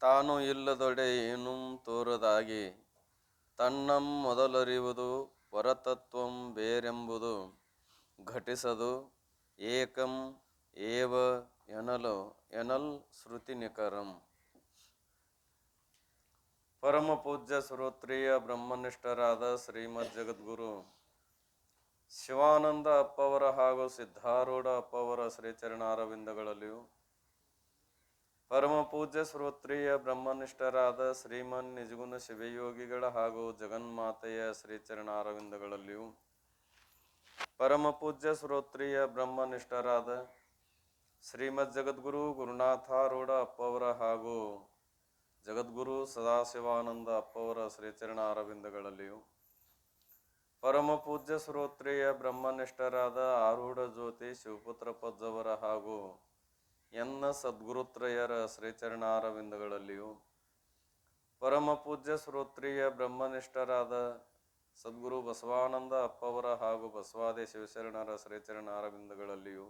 ತಾನು ಇಲ್ಲದೊಡೆ ಏನೂ ತೋರದಾಗಿ ತನ್ನಂ ಮೊದಲರಿವುದು ಪರತತ್ವಂ ಬೇರೆಂಬುದು ಘಟಿಸದು ಏಕಂ ಏವ ಎನಲ್ ಶ್ರುತಿ ನಿಖರಂ. ಪರಮ ಪೂಜ್ಯ ಶ್ರೋತ್ರಿಯ ಬ್ರಹ್ಮನಿಷ್ಠರಾದ ಶ್ರೀಮದ್ ಜಗದ್ಗುರು ಶಿವಾನಂದ ಅಪ್ಪವರ ಹಾಗೂ ಸಿದ್ಧಾರೂಢ ಅಪ್ಪವರ ಶ್ರೀಚರಣಾರವಿಂದಗಳಲ್ಲಿಯೂ, ಪರಮ ಪೂಜ್ಯ ಶ್ರೋತ್ರಿಯ ಬ್ರಹ್ಮನಿಷ್ಠರಾದ ಶ್ರೀಮನ್ ನಿಜಗುಣ ಶಿವಯೋಗಿಗಳ ಹಾಗೂ ಜಗನ್ಮಾತೆಯ ಶ್ರೀಚರಣಾರವಿಂದಗಳಲ್ಲಿಯೂ, ಪರಮ ಪೂಜ್ಯ ಶ್ರೋತ್ರಿಯ ಬ್ರಹ್ಮನಿಷ್ಠರಾದ ಶ್ರೀಮದ್ ಜಗದ್ಗುರು ಗುರುನಾಥಾರೂಢ ಅಪ್ಪವರ ಹಾಗೂ ಜಗದ್ಗುರು ಸದಾಶಿವಾನಂದ ಅಪ್ಪವರ ಶ್ರೀಚರಣಾರವಿಂದಗಳಲ್ಲಿಯೂ, ಪರಮ ಪೂಜ್ಯ ಶ್ರೋತ್ರಿಯ ಬ್ರಹ್ಮನಿಷ್ಠರಾದ ಆರೂಢ ಜ್ಯೋತಿ ಶಿವಪುತ್ರ ಪಜ್ಜವರ ಹಾಗೂ ಎನ್ನ ಸದ್ಗುರುತ್ರಯರ ಶ್ರೀಚರಣಾರವಿಂದಗಳಲ್ಲಿಯೂ, ಪರಮ ಪೂಜ್ಯ ಶ್ರೋತ್ರಿಯ ಬ್ರಹ್ಮನಿಷ್ಠರಾದ ಸದ್ಗುರು ಬಸವಾನಂದ ಅಪ್ಪವರ ಹಾಗೂ ಬಸವಾದಿ ಶಿವಶರಣರ ಶ್ರೀಚರಣಾರವಿಂದಗಳಲ್ಲಿಯೂ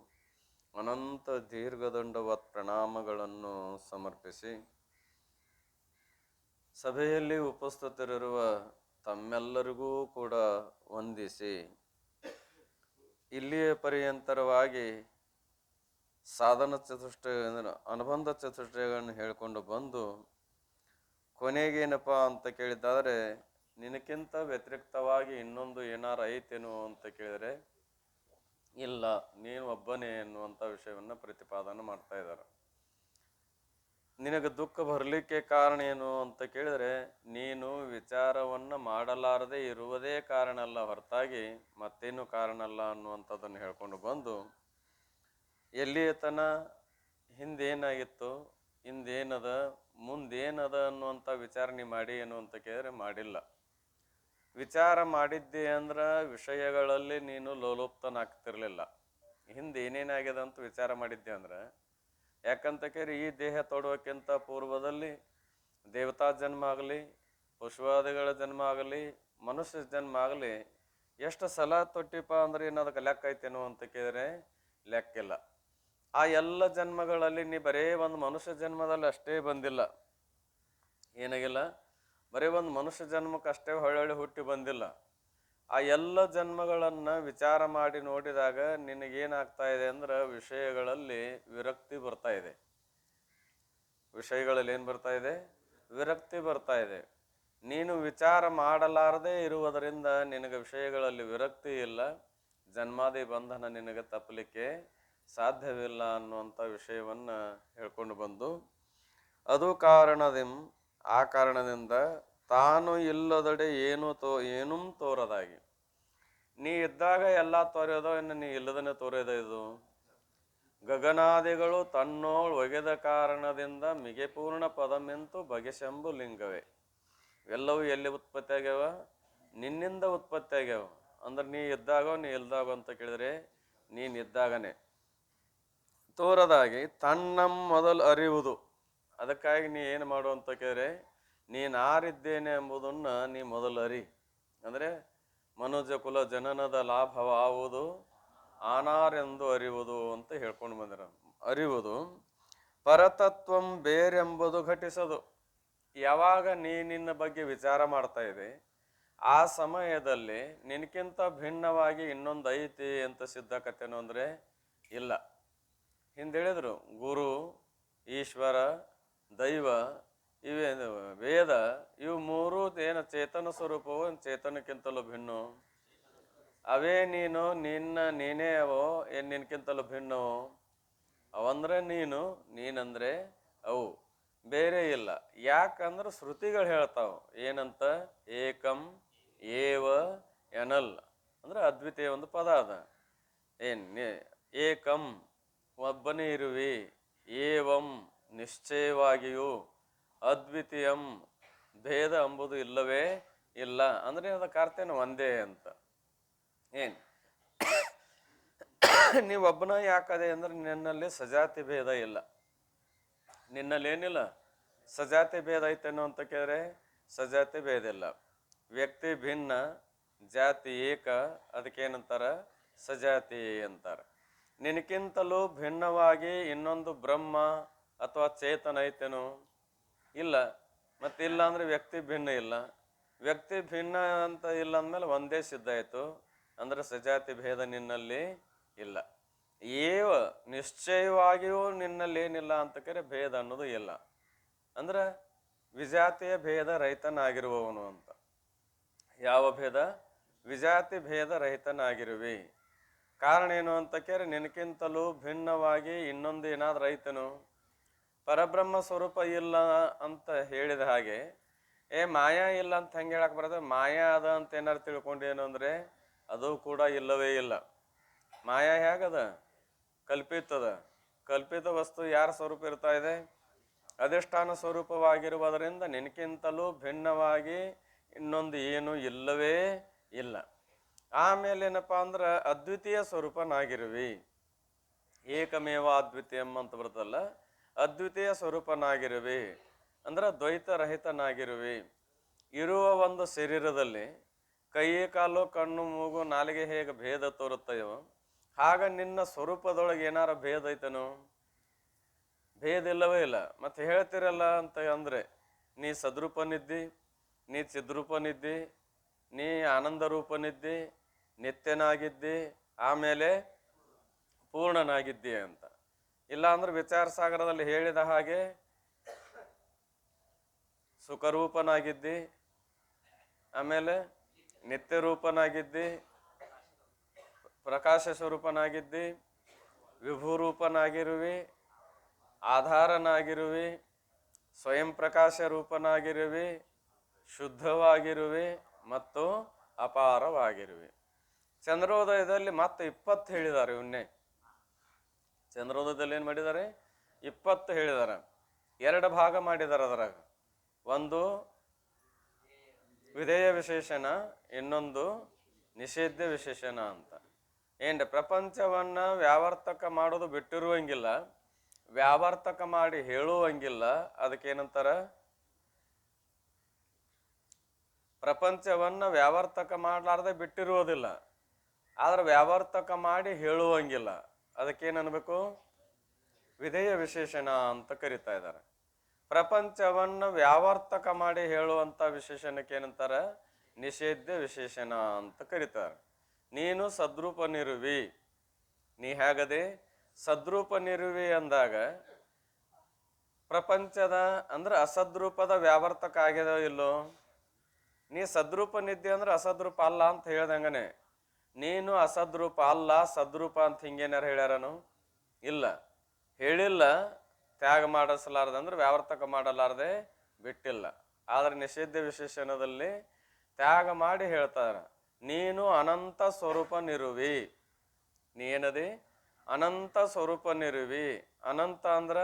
ಅನಂತ ದೀರ್ಘದಂಡವತ್ ಪ್ರಣಾಮಗಳನ್ನು ಸಮರ್ಪಿಸಿ, ಸಭೆಯಲ್ಲಿ ಉಪಸ್ಥಿತರಿರುವ ತಮ್ಮೆಲ್ಲರಿಗೂ ಕೂಡ ವಂದಿಸಿ, ಇಲ್ಲಿಯ ಪರ್ಯಂತರವಾಗಿ ಸಾಧನ ಚತುಷ್ಟಯ ಅನುಬಂಧ ಚತುಷ್ಟಯಗಳನ್ನು ಹೇಳಿಕೊಂಡು ಬಂದು ಕೊನೆಗೇನಪ್ಪ ಅಂತ ಕೇಳಿದ್ದಾದರೆ, ನಿನಕ್ಕಿಂತ ವ್ಯತಿರಿಕ್ತವಾಗಿ ಇನ್ನೊಂದು ಏನಾರು ಐತೇನು ಅಂತ ಕೇಳಿದರೆ ಇಲ್ಲ, ನೀನು ಒಬ್ಬನೇ ಎನ್ನುವಂಥ ವಿಷಯವನ್ನು ಪ್ರತಿಪಾದನೆ ಮಾಡ್ತಾ ಇದ್ದಾರೆ. ನಿನಗೆ ದುಃಖ ಬರಲಿಕ್ಕೆ ಕಾರಣ ಏನು ಅಂತ ಕೇಳಿದರೆ, ನೀನು ವಿಚಾರವನ್ನು ಮಾಡಲಾರದೆ ಇರುವುದೇ ಕಾರಣ ಅಲ್ಲ ಹೊರತಾಗಿ ಮತ್ತೇನು ಕಾರಣ ಅಲ್ಲ ಅನ್ನುವಂಥದ್ದನ್ನು ಹೇಳ್ಕೊಂಡು ಬಂದು, ಎಲ್ಲಿಯ ತನ ಹಿಂದೇನಾಗಿತ್ತು, ಹಿಂದೇನದ, ಮುಂದೇನದ ಅನ್ನುವಂಥ ವಿಚಾರಣೆ ಮಾಡಿ ಏನು ಅಂತ ಕೇಳಿದ್ರೆ ಮಾಡಿಲ್ಲ. ವಿಚಾರ ಮಾಡಿದ್ದೆ ಅಂದ್ರೆ ವಿಷಯಗಳಲ್ಲಿ ನೀನು ಲೋಲುಪ್ತನಾಗ್ತಿರ್ಲಿಲ್ಲ. ಹಿಂದೆ ಏನೇನಾಗಿದೆ ಅಂತ ವಿಚಾರ ಮಾಡಿದ್ದೆ ಅಂದ್ರೆ, ಯಾಕಂತ ಕೇಳಿ ಈ ದೇಹ ತೊಡೋಕ್ಕಿಂತ ಪೂರ್ವದಲ್ಲಿ ದೇವತಾ ಜನ್ಮ ಆಗಲಿ, ಪಶುವಾದಿಗಳ ಜನ್ಮ ಆಗಲಿ, ಮನುಷ್ಯ ಜನ್ಮ ಆಗಲಿ ಎಷ್ಟು ಸಲ ತೊಟ್ಟಿಪ್ಪ ಅಂದ್ರೆ ಏನು ಅದಕ್ಕೆ ಲೆಕ್ಕ ಐತೇನು ಅಂತ ಕೇಳಿದ್ರೆ ಲೆಕ್ಕಿಲ್ಲ. ಆ ಎಲ್ಲ ಜನ್ಮಗಳಲ್ಲಿ ನೀ ಬರೇ ಒಂದು ಮನುಷ್ಯ ಜನ್ಮದಲ್ಲಿ ಅಷ್ಟೇ ಬಂದಿಲ್ಲ, ಏನಾಗಿಲ್ಲ, ಬರೀ ಒಂದು ಮನುಷ್ಯ ಜನ್ಮಕ್ಕೆ ಅಷ್ಟೇ ಹೊಳ್ಳಿ ಹುಟ್ಟಿ ಬಂದಿಲ್ಲ. ಆ ಎಲ್ಲ ಜನ್ಮಗಳನ್ನು ವಿಚಾರ ಮಾಡಿ ನೋಡಿದಾಗ ನಿನಗೇನಾಗ್ತಾ ಇದೆ ಅಂದ್ರೆ ವಿಷಯಗಳಲ್ಲಿ ವಿರಕ್ತಿ ಬರ್ತಾ ಇದೆ. ವಿಷಯಗಳಲ್ಲಿ ಏನು ಬರ್ತಾ ಇದೆ? ವಿರಕ್ತಿ ಬರ್ತಾ ಇದೆ. ನೀನು ವಿಚಾರ ಮಾಡಲಾರದೆ ಇರುವುದರಿಂದ ನಿನಗೆ ವಿಷಯಗಳಲ್ಲಿ ವಿರಕ್ತಿ ಇಲ್ಲ, ಜನ್ಮಾದಿ ಬಂಧನ ನಿನಗೆ ತಪ್ಪಲಿಕ್ಕೆ ಸಾಧ್ಯವಿಲ್ಲ ಅನ್ನುವಂಥ ವಿಷಯವನ್ನು ಹೇಳ್ಕೊಂಡು ಬಂದು, ಅದು ಆ ಕಾರಣದಿಂದ ತಾನು ಇಲ್ಲದಡೆ ಏನೂ ತೋರದಾಗಿ, ನೀ ಇದ್ದಾಗ ಎಲ್ಲ ತೋರೋದೋ ಇನ್ನು ನೀ ಇಲ್ಲದನ್ನೇ ತೋರೋದ. ಇದು ಗಗನಾದಿಗಳು ತನ್ನೋಳ್ ಒಗೆದ ಕಾರಣದಿಂದ ಮಿಗೆಪೂರ್ಣ ಪದಮೆಂತು ಬಗೆಶಂಭು ಲಿಂಗವೇ. ಎಲ್ಲವೂ ಎಲ್ಲಿ ಉತ್ಪತ್ತಿ ಆಗ್ಯಾವ? ನಿನ್ನಿಂದ ಉತ್ಪತ್ತಿ ಆಗ್ಯಾವ. ಅಂದ್ರೆ ನೀ ಇದ್ದಾಗೋ ನೀ ಇಲ್ದಾಗೋ ಅಂತ ಕೇಳಿದ್ರೆ ನೀನಿದ್ದಾಗನೇ. ತೋರದಾಗಿ ತನ್ನಂ ಮೊದಲು ಅರಿಯುವುದು. ಅದಕ್ಕಾಗಿ ನೀ ಏನು ಮಾಡು ಅಂತ ಕೇಳಿದ್ರೆ, ನೀನಾರಿದ್ದೇನೆ ಎಂಬುದನ್ನು ನೀ ಮೊದಲು ಅರಿ. ಅಂದರೆ ಮನುಜ ಕುಲ ಜನನದ ಲಾಭವಾಗುವುದು ಆನಾರೆಂದು ಅರಿಯುವುದು ಅಂತ ಹೇಳ್ಕೊಂಡು ಬಂದಿರ. ಅರಿಯುವುದು ಪರತತ್ವಂ ಬೇರೆಂಬುದು ಘಟಿಸದು. ಯಾವಾಗ ನಿನ್ನ ಬಗ್ಗೆ ವಿಚಾರ ಮಾಡ್ತಾ ಇದೆ, ಆ ಸಮಯದಲ್ಲಿ ನಿನಕ್ಕಿಂತ ಭಿನ್ನವಾಗಿ ಇನ್ನೊಂದು ಐತಿ ಅಂತ ಸಿದ್ಧಕತ್ತೇನು ಅಂದರೆ ಇಲ್ಲ. ಹಿಂದೆ ಹೇಳಿದ್ರು, ಗುರು, ಈಶ್ವರ, ದೈವ, ಇವೇನು ವೇದ, ಇವು ಮೂರು ಏನು ಚೇತನ ಸ್ವರೂಪವು, ಚೇತನಕ್ಕಿಂತಲೂ ಭಿನ್ನು. ಅವೇ ನೀನೇ ಅವೋ ಏನು ನಿನ್ಕಿಂತಲೂ ಭಿನ್ನವು? ಅವಂದ್ರೆ ನೀನಂದ್ರೆ ಅವು, ಬೇರೆ ಇಲ್ಲ. ಯಾಕಂದ್ರೆ ಶ್ರುತಿಗಳು ಹೇಳ್ತಾವ ಏನಂತ? ಏಕಂ ಏವ ಎನಲ್ ಅಂದ್ರೆ ಅದ್ವಿತೀಯ ಒಂದು ಪದ ಅದ. ಏಕಂ ಒಬ್ಬನೇ ಇರುವಿ, ಏವಂ ನಿಶ್ಚಯವಾಗಿಯೂ, ಅದ್ವಿತೀಯಂ ಭೇದ ಎಂಬುದು ಇಲ್ಲವೇ ಇಲ್ಲ. ಅಂದ್ರೆ ಅದಕ್ಕೆ ಅರ್ಥೇನು? ಒಂದೇ ಅಂತ. ನೀವೊಬ್ಬನ ಯಾಕದೆ ಅಂದ್ರೆ ನಿನ್ನಲ್ಲಿ ಸಜಾತಿ ಭೇದ ಇಲ್ಲ. ನಿನ್ನಲ್ಲಿ ಏನಿಲ್ಲ? ಸಜಾತಿ ಭೇದ ಐತೇನೋ ಅಂತ ಕೇಳಿದ್ರೆ ಸಜಾತಿ ಭೇದ ಇಲ್ಲ. ವ್ಯಕ್ತಿ ಭಿನ್ನ, ಜಾತಿ ಏಕ, ಅದಕ್ಕೇನಂತಾರ? ಸಜಾತಿ ಅಂತಾರ. ನಿನಕ್ಕಿಂತಲೂ ಭಿನ್ನವಾಗಿ ಇನ್ನೊಂದು ಬ್ರಹ್ಮ ಅಥವಾ ಚೇತನ ಐತೇನು? ಇಲ್ಲ. ಮತ್ತಿಲ್ಲ ಅಂದರೆ ವ್ಯಕ್ತಿ ಭಿನ್ನ ಇಲ್ಲ. ವ್ಯಕ್ತಿ ಭಿನ್ನ ಅಂತ ಇಲ್ಲ ಅಂದಮೇಲೆ ಒಂದೇ ಸಿದ್ಧ ಆಯಿತು. ಅಂದ್ರೆ ಸಜಾತಿ ಭೇದ ನಿನ್ನಲ್ಲಿ ಇಲ್ಲ. ಏವ ನಿಶ್ಚಯವಾಗಿಯೂ ನಿನ್ನಲ್ಲಿ ಏನಿಲ್ಲ ಅಂತ ಕರೆ ಭೇದ ಅನ್ನೋದು ಇಲ್ಲ. ಅಂದ್ರೆ ವಿಜಾತಿಯ ಭೇದ ರಹಿತನಾಗಿರುವವನು ಅಂತ. ಯಾವ ಭೇದ? ವಿಜಾತಿ ಭೇದ ರಹಿತನಾಗಿರುವಿ. ಕಾರಣ ಏನು ಅಂತ ಕೇಳಿ, ನಿನಕ್ಕಿಂತಲೂ ಭಿನ್ನವಾಗಿ ಇನ್ನೊಂದು ಏನಾದ್ರು ರೈತನು ಪರಬ್ರಹ್ಮ ಸ್ವರೂಪ ಇಲ್ಲ ಅಂತ ಹೇಳಿದ ಹಾಗೆ, ಮಾಯಾ ಇಲ್ಲ ಅಂತ ಹೆಂಗೆ ಹೇಳಕ್ ಬರೋದು? ಮಾಯಾ ಅದ ಅಂತ ಏನಾರು ತಿಳ್ಕೊಂಡೇನು ಅಂದ್ರೆ ಅದು ಕೂಡ ಇಲ್ಲವೇ ಇಲ್ಲ. ಮಾಯಾ ಹೇಗದ? ಕಲ್ಪಿತದ. ಕಲ್ಪಿತ ವಸ್ತು ಯಾರ ಸ್ವರೂಪ ಇರ್ತಾ ಇದೆ? ಅಧಿಷ್ಠಾನ ಸ್ವರೂಪವಾಗಿರುವುದರಿಂದ ನಿನಕ್ಕಿಂತಲೂ ಭಿನ್ನವಾಗಿ ಇನ್ನೊಂದು ಏನು ಇಲ್ಲವೇ ಇಲ್ಲ. ಆಮೇಲೆ ಏನಪ್ಪ ಅಂದ್ರೆ ಅದ್ವಿತೀಯ ಸ್ವರೂಪನಾಗಿರುವಿ. ಏಕಮೇವ ಅದ್ವಿತೀಯಂ ಅಂತ ಬರ್ತಲ್ಲ, ಅದ್ವಿತೀಯ ಸ್ವರೂಪನಾಗಿರುವಿ ಅಂದ್ರೆ ದ್ವೈತ ರಹಿತನಾಗಿರುವಿ. ಇರುವ ಒಂದು ಶರೀರದಲ್ಲಿ ಕೈ ಕಾಲು ಕಣ್ಣು ಮೂಗು ನಾಲಿಗೆ ಹೇಗೆ ಭೇದ ತೋರುತ್ತೆಯೋ ಆಗ ನಿನ್ನ ಸ್ವರೂಪದೊಳಗೆ ಏನಾರ ಭೇದ ಐತನು? ಭೇದ ಇಲ್ಲವೇ ಇಲ್ಲ. ಮತ್ತೆ ಹೇಳ್ತಿರಲ್ಲ ಅಂತ ಅಂದ್ರೆ, ನೀ ಸದ್ರೂಪನಿದ್ದಿ, ನೀ ಚಿದ್ರೂಪನಿದ್ದಿ, ನೀ ಆನಂದ ರೂಪನಿದ್ದಿ, ನಿತ್ಯನಾಗಿದ್ದಿ, ಆಮೇಲೆ ಪೂರ್ಣನಾಗಿದ್ದಿ ಅಂತ. ಇಲ್ಲ ಅಂದ್ರೆ ವಿಚಾರ ಸಾಗರದಲ್ಲಿ ಹೇಳಿದ ಹಾಗೆ ಸುಖರೂಪನಾಗಿದ್ದಿ, ಆಮೇಲೆ ನಿತ್ಯ ರೂಪನಾಗಿದ್ದಿ, ಪ್ರಕಾಶ ಸ್ವರೂಪನಾಗಿದ್ದಿ, ವಿಭೂರೂಪನಾಗಿರುವಿ, ಆಧಾರನಾಗಿರುವಿ, ಸ್ವಯಂ ಪ್ರಕಾಶ ರೂಪನಾಗಿರುವಿ, ಶುದ್ಧವಾಗಿರುವಿ ಮತ್ತು ಅಪಾರವಾಗಿರುವಿ. ಚಂದ್ರೋದಯದಲ್ಲಿ ಮತ್ತೆ 20 ಹೇಳಿದ್ದಾರೆ. ಇವನ್ನೇ ಚಂದ್ರೋದಯದಲ್ಲಿ ಏನು ಮಾಡಿದ್ದಾರೆ? 20 ಹೇಳಿದ್ದಾರೆ. 2 ಭಾಗ ಮಾಡಿದ್ದಾರೆ ಅದರಾಗ. ಒಂದು ವಿಧೇಯ ವಿಶೇಷಣ, ಇನ್ನೊಂದು ನಿಷೇಧ್ಯ ವಿಶೇಷಣ ಅಂತ. ಏನ್ರಿ, ಪ್ರಪಂಚವನ್ನ ವ್ಯಾವರ್ತಕ ಮಾಡೋದು ಬಿಟ್ಟಿರುವಂಗಿಲ್ಲ, ವ್ಯಾವರ್ತಕ ಮಾಡಿ ಹೇಳುವಂಗಿಲ್ಲ. ಅದಕ್ಕೇನಂತಾರ? ಪ್ರಪಂಚವನ್ನ ವ್ಯಾವರ್ತಕ ಮಾಡಲಾರ್ದೆ ಬಿಟ್ಟಿರುವುದಿಲ್ಲ, ಆದ್ರೆ ವ್ಯಾವರ್ತಕ ಮಾಡಿ ಹೇಳುವಂಗಿಲ್ಲ. ಅದಕ್ಕೇನನ್ಬೇಕು? ವಿಧೇಯ ವಿಶೇಷಣ ಅಂತ ಕರಿತಾ ಇದ್ದಾರೆ. ಪ್ರಪಂಚವನ್ನ ವ್ಯಾವರ್ತಕ ಮಾಡಿ ಹೇಳುವಂತ ವಿಶೇಷಣಕ್ಕೆ ಏನಂತಾರ? ನಿಷೇಧ್ಯ ವಿಶೇಷಣ ಅಂತ ಕರೀತಾರೆ. ನೀನು ಸದ್ರೂಪನಿರುವಿ. ನೀ ಹೇಗದೆ? ಸದ್ರೂಪನಿರುವಿ ಅಂದಾಗ ಪ್ರಪಂಚದ ಅಂದ್ರೆ ಅಸದ್ರೂಪದ ವ್ಯಾವರ್ತಕ ಆಗ್ಯದ ಇಲ್ಲೋ? ನೀ ಸದ್ರೂಪನಿದ್ದೆ ಅಂದ್ರೆ ಅಸದ್ರೂಪ ಅಲ್ಲ ಅಂತ ಹೇಳ್ದಂಗನೆ. ನೀನು ಅಸದ್ರೂಪ ಅಲ್ಲ, ಸದ್ರೂಪ ಅಂತ ಹಿಂಗೇನಾರು ಹೇಳ್ಯಾರನು? ಇಲ್ಲ, ಹೇಳಿಲ್ಲ. ತ್ಯಾಗ ಮಾಡಿಸಲಾರ್ದೆ ಅಂದ್ರೆ ವ್ಯಾವರ್ತಕ ಮಾಡಲಾರ್ದೆ ಬಿಟ್ಟಿಲ್ಲ. ಆದ್ರೆ ನಿಷೇಧ್ಯ ವಿಶೇಷಣದಲ್ಲಿ ತ್ಯಾಗ ಮಾಡಿ ಹೇಳ್ತಾರೆ, ನೀನು ಅನಂತ ಸ್ವರೂಪನಿರುವಿ. ನೀ ಏನದಿ? ಅನಂತ ಸ್ವರೂಪನಿರುವಿ. ಅನಂತ ಅಂದ್ರ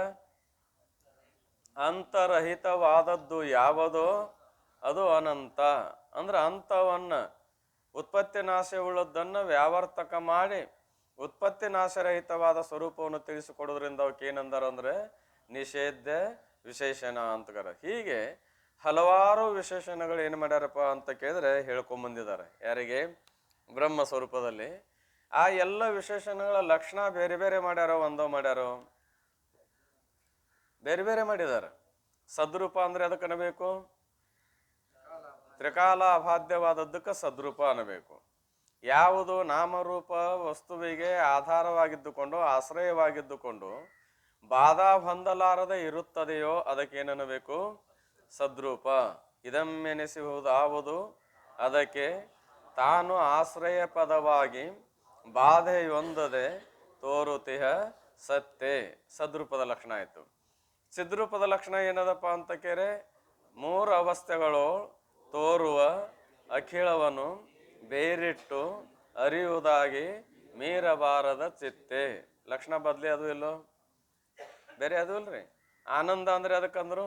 ಅಂತರಹಿತವಾದದ್ದು ಯಾವುದೋ ಅದು ಅನಂತ. ಅಂದ್ರೆ ಅಂತವನ್ನ, ಉತ್ಪತ್ತಿ ನಾಶವುಳ್ಳದ್ದನ್ನು ವ್ಯಾವರ್ತಕ ಮಾಡಿ ಉತ್ಪತ್ತಿ ನಾಶರಹಿತವಾದ ಸ್ವರೂಪವನ್ನು ತಿಳಿಸಿಕೊಡೋದ್ರಿಂದ ಅವಕ್ಕೆ ಏನಂದಾರ ಅಂದ್ರೆ ನಿಷೇಧ್ಯ ವಿಶೇಷಣ ಅಂತಗಾರ. ಹೀಗೆ ಹಲವಾರು ವಿಶೇಷಣಗಳು ಏನು ಮಾಡ್ಯಾರಪ್ಪ ಅಂತ ಕೇಳಿದ್ರೆ ಹೇಳ್ಕೊಂಬಂದಿದ್ದಾರೆ. ಯಾರಿಗೆ? ಬ್ರಹ್ಮ ಸ್ವರೂಪದಲ್ಲಿ. ಆ ಎಲ್ಲ ವಿಶೇಷಣಗಳ ಲಕ್ಷಣ ಬೇರೆ ಬೇರೆ ಮಾಡ್ಯಾರೋ, ಒಂದೋ ಮಾಡ್ಯಾರೋ? ಬೇರೆ ಬೇರೆ ಮಾಡಿದ್ದಾರೆ. ಸದ್ರೂಪ ಅಂದ್ರೆ ಅದಕ್ಕೆ ಅನ್ನಬೇಕು? ತ್ರಿಕಾಲ ಅಬಾಧ್ಯವಾದದ್ದಕ್ಕೆ ಸದ್ರೂಪ ಅನ್ನಬೇಕು. ಯಾವುದು ನಾಮರೂಪ ವಸ್ತುವಿಗೆ ಆಧಾರವಾಗಿದ್ದುಕೊಂಡು ಆಶ್ರಯವಾಗಿದ್ದುಕೊಂಡು ಬಾಧಾ ಹೊಂದಲಾರದೆ ಇರುತ್ತದೆಯೋ ಅದಕ್ಕೇನನ್ನಬೇಕು? ಸದ್ರೂಪ. ಇದಮ್ಮೆನಿಸುವುದಾವುದು ಅದಕ್ಕೆ ತಾನು ಆಶ್ರಯ ಪದವಾಗಿ ಬಾಧೆಯೊಂದದೆ ತೋರುತಿಹ ಸತ್ಯೆ. ಸದ್ರೂಪದ ಲಕ್ಷಣ ಆಯಿತು. ಚಿದ್ರೂಪದ ಲಕ್ಷಣ ಏನದಪ್ಪ ಅಂತ ಕೇರೆ, 3 ಅವಸ್ಥೆಗಳು ತೋರುವ ಅಖಿಳವನ್ನು ಬೇರಿಟ್ಟು ಅರಿಯುವುದಾಗಿ ಮೀರಬಾರದ ಚಿತ್ತೆ. ಲಕ್ಷಣ ಬದಲಿ ಅದು ಇಲ್ಲೋ? ಬೇರೆ ಅದು ಇಲ್ರಿ. ಆನಂದ ಅಂದ್ರೆ ಅದಕ್ಕಂದ್ರು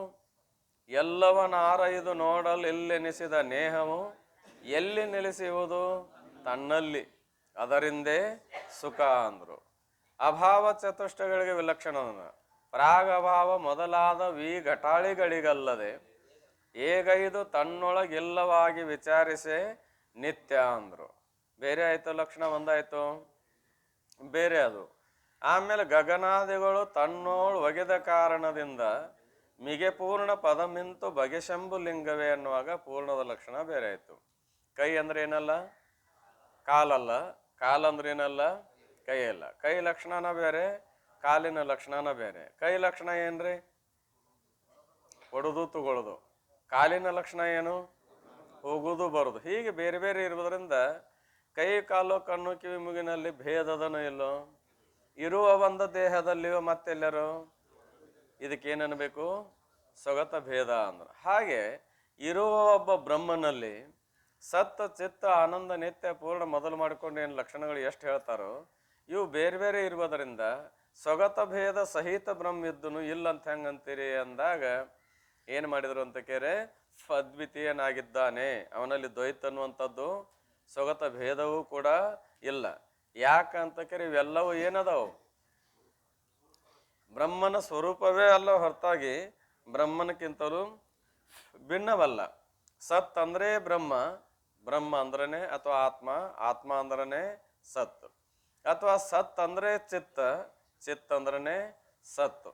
ಎಲ್ಲವನಾರೈದು ನೋಡಲ್ ಎಲ್ಲೆನಿಸಿದ ನೇಹವು ಎಲ್ಲಿ ನೆಲೆಸುವುದು? ತನ್ನಲ್ಲಿ, ಅದರಿಂದೇ ಸುಖ ಅಂದ್ರು. ಅಭಾವ ಚತುಷ್ಟಗಳಿಗೆ ವಿಲಕ್ಷಣ. ಪ್ರಾಗಭಾವ ಮೊದಲಾದ ಘಟಾಳಿಗಳಿಗಲ್ಲದೆ ಏಗೈದು ತನ್ನೊಳಗೆಲ್ಲವಾಗಿ ವಿಚಾರಿಸೆ ನಿತ್ಯ ಅಂದ್ರು. ಬೇರೆ ಆಯ್ತು ಲಕ್ಷಣ, ಒಂದಾಯ್ತು ಬೇರೆ ಅದು. ಆಮೇಲೆ ಗಗನಾದಿಗಳು ತನ್ನೋಳು ಒಗೆದ ಕಾರಣದಿಂದ ಮಿಗೆ ಪೂರ್ಣ ಪದಮಿಂತು ಬಗೆಶಂಭು ಲಿಂಗವೇ ಅನ್ನುವಾಗ ಪೂರ್ಣದ ಲಕ್ಷಣ ಬೇರೆ ಆಯ್ತು. ಕೈ ಅಂದ್ರೆ ಏನಲ್ಲ, ಕಾಲಲ್ಲ. ಕಾಲಂದ್ರೆ ಏನಲ್ಲ, ಕೈ ಅಲ್ಲ. ಕೈ ಲಕ್ಷಣನ ಬೇರೆ, ಕಾಲಿನ ಲಕ್ಷಣನ ಬೇರೆ. ಕೈ ಲಕ್ಷಣ ಏನ್ರಿ? ಕೊಡುದು ತಗೊಳ್ಳೋದು. ಕಾಲಿನ ಲಕ್ಷಣ ಏನು? ಹೋಗುದು ಬರುದು. ಹೀಗೆ ಬೇರೆ ಬೇರೆ ಇರುವುದರಿಂದ ಕೈ ಕಾಲು ಕಣ್ಣು ಕಿವಿ ಮುಗಿನಲ್ಲಿ ಭೇದದನೋ ಇಲ್ಲೋ? ಇರುವ ಒಂದು ದೇಹದಲ್ಲಿಯೋ ಮತ್ತೆಲ್ಲರೂ ಇದಕ್ಕೇನನ್ಬೇಕು? ಸ್ವಗತ ಭೇದ ಅಂದ್ರು. ಹಾಗೆ ಇರುವ ಒಬ್ಬ ಬ್ರಹ್ಮನಲ್ಲಿ ಸತ್ತ ಚಿತ್ತ ಆನಂದ ನಿತ್ಯ ಪೂರ್ಣ ಮೊದಲು ಮಾಡಿಕೊಂಡು ಏನು ಲಕ್ಷಣಗಳು ಎಷ್ಟು ಹೇಳ್ತಾರೋ ಇವು ಬೇರೆ ಬೇರೆ ಇರುವುದರಿಂದ ಸ್ವಗತ ಭೇದ ಸಹಿತ ಬ್ರಹ್ಮ ಇದ್ದನು ಇಲ್ಲ ಅಂತ ಹೆಂಗಂತೀರಿ ಅಂದಾಗ ಏನು ಮಾಡಿದ್ರು ಅಂತ ಕೇರೆ, ಅದ್ವಿತೀಯನಾಗಿದ್ದಾನೆ, ಅವನಲ್ಲಿ ದ್ವೈತ ಅನ್ನುವಂಥದ್ದು ಸ್ವಗತ ಭೇದವೂ ಕೂಡ ಇಲ್ಲ. ಯಾಕಂತ ಕೇರಿ ಇವೆಲ್ಲವೂ ಏನದವು? ಬ್ರಹ್ಮನ ಸ್ವರೂಪವೇ ಅಲ್ಲ ಹೊರತಾಗಿ ಬ್ರಹ್ಮನಕ್ಕಿಂತಲೂ ಭಿನ್ನವಲ್ಲ. ಸತ್ ಅಂದ್ರೆ ಬ್ರಹ್ಮ, ಬ್ರಹ್ಮ ಅಂದ್ರನೆ ಅಥವಾ ಆತ್ಮ, ಆತ್ಮ ಅಂದ್ರನೆ ಸತ್. ಅಥವಾ ಸತ್ ಅಂದ್ರೆ ಚಿತ್ತ, ಚಿತ್ತ ಅಂದ್ರನೆ ಸತ್.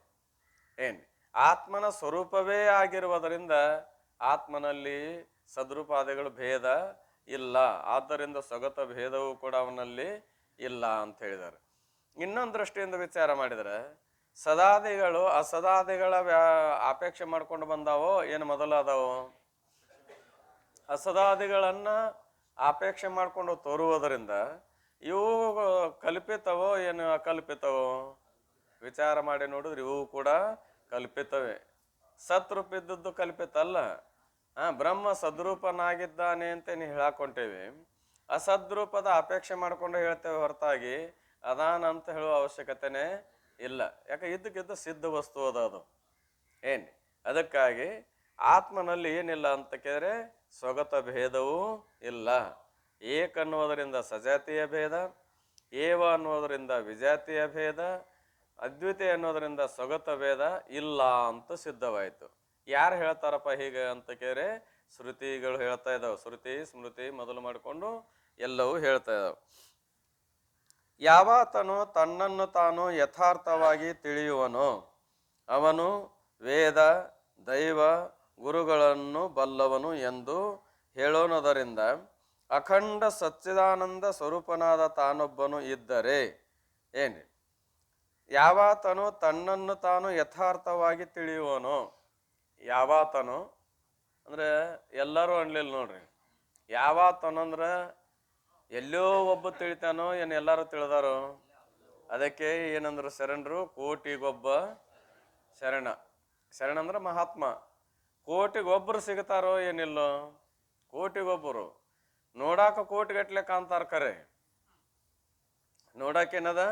ಏನ್ ಆತ್ಮನ ಸ್ವರೂಪವೇ ಆಗಿರುವುದರಿಂದ ಆತ್ಮನಲ್ಲಿ ಸದ್ರೂಪಾದಿಗಳು ಭೇದ ಇಲ್ಲ. ಆದ್ದರಿಂದ ಸ್ವಗತ ಭೇದವೂ ಕೂಡ ಅವನಲ್ಲಿ ಇಲ್ಲ ಅಂತ ಹೇಳಿದ್ದಾರೆ. ಇನ್ನೊಂದು ದೃಷ್ಟಿಯಿಂದ ವಿಚಾರ ಮಾಡಿದರೆ ಸದಾದಿಗಳು ಅಸದಾದಿಗಳ ಅಪೇಕ್ಷೆ ಮಾಡ್ಕೊಂಡು ಬಂದಾವೋ ಏನು ಮೊದಲಾದವೋ? ಅಸದಾದಿಗಳನ್ನ ಅಪೇಕ್ಷೆ ಮಾಡ್ಕೊಂಡು ತೋರುವುದರಿಂದ ಇವು ಕಲ್ಪಿತವೋ ಏನು ಅಕಲ್ಪಿತವೋ? ವಿಚಾರ ಮಾಡಿ ನೋಡಿದ್ರೆ ಇವು ಕೂಡ ಕಲ್ಪಿತವೇ. ಸತ್ರೂಪ ಇದ್ದದ್ದು ಕಲ್ಪಿತ ಅಲ್ಲ. ಬ್ರಹ್ಮ ಸದ್ರೂಪನಾಗಿದ್ದಾನೆ ಅಂತ ನೀವು ಹೇಳಕೊಂತೇವೆ. ಅಸದ್ರೂಪದ ಅಪೇಕ್ಷೆ ಮಾಡ್ಕೊಂಡು ಹೇಳ್ತೇವೆ ಹೊರತಾಗಿ ಅದಾನಂತ ಹೇಳುವ ಅವಶ್ಯಕತೆನೇ ಇಲ್ಲ. ಯಾಕೆ ಇದ್ದಕ್ಕಿದ್ದ ಸಿದ್ಧ ವಸ್ತು ಅದು. ಏನ್ ಅದಕ್ಕಾಗಿ ಆತ್ಮನಲ್ಲಿ ಏನಿಲ್ಲ ಅಂತ ಕೇಳಿದ್ರೆ ಸ್ವಗತ ಭೇದವೂ ಇಲ್ಲ. ಏಕ ಅನ್ನುವುದರಿಂದ ಸಜಾತಿಯ ಭೇದ, ಏವ ಅನ್ನುವುದರಿಂದ ವಿಜಾತಿಯ ಭೇದ, ಅದ್ವಿತೀಯ ಅನ್ನೋದರಿಂದ ಸ್ವಗತ ಭೇದ ಇಲ್ಲ ಅಂತ ಸಿದ್ಧವಾಯಿತು. ಯಾರು ಹೇಳ್ತಾರಪ್ಪ ಹೀಗೆ ಅಂತ ಕೇಳಿದ್ರೆ ಶ್ರುತಿಗಳು ಹೇಳ್ತಾ ಇದ್ದಾವೆ. ಶ್ರುತಿ ಸ್ಮೃತಿ ಮೊದಲು ಮಾಡಿಕೊಂಡು ಎಲ್ಲವೂ ಹೇಳ್ತಾ ಇದ್ದಾವೆ. ಯಾವಾತನು ತನ್ನನ್ನು ತಾನು ಯಥಾರ್ಥವಾಗಿ ತಿಳಿಯುವನೋ ಅವನು ವೇದ ದೈವ ಗುರುಗಳನ್ನು ಬಲ್ಲವನು ಎಂದು ಹೇಳೋಣದರಿಂದ ಅಖಂಡ ಸಚ್ಚಿದಾನಂದ ಸ್ವರೂಪನಾದ ತಾನೊಬ್ಬನು ಇದ್ದರೆ ಏನ್ರಿ? ಯಾವಾತನು ತನ್ನನ್ನು ತಾನು ಯಥಾರ್ಥವಾಗಿ ತಿಳಿಯುವನೋ, ಯಾವಾತನು ಅಂದ್ರೆ ಎಲ್ಲರೂ ಅನ್ಲಿಲ್ಲ ನೋಡ್ರಿ. ಯಾವಾತನಂದ್ರ ಎಲ್ಲೋ ಒಬ್ಬ ತಿಳಿತಾನೋ ಏನು ಎಲ್ಲರೂ ತಿಳಿದಾರೋ? ಅದಕ್ಕೆ ಏನಂದ್ರು ಶರಣರು? ಕೋಟಿಗೊಬ್ಬ ಶರಣ. ಶರಣ ಅಂದ್ರೆ ಮಹಾತ್ಮ. ಕೋಟಿಗೊಬ್ಬರು ಸಿಗ್ತಾರೋ ಏನಿಲ್ಲೋ? ಕೋಟಿಗೊಬ್ಬರು. ನೋಡಾಕ ಕೋಟಿಗಟ್ಲೆ ಕಾಂತಾರ ಕರೆ, ನೋಡಾಕೇನದ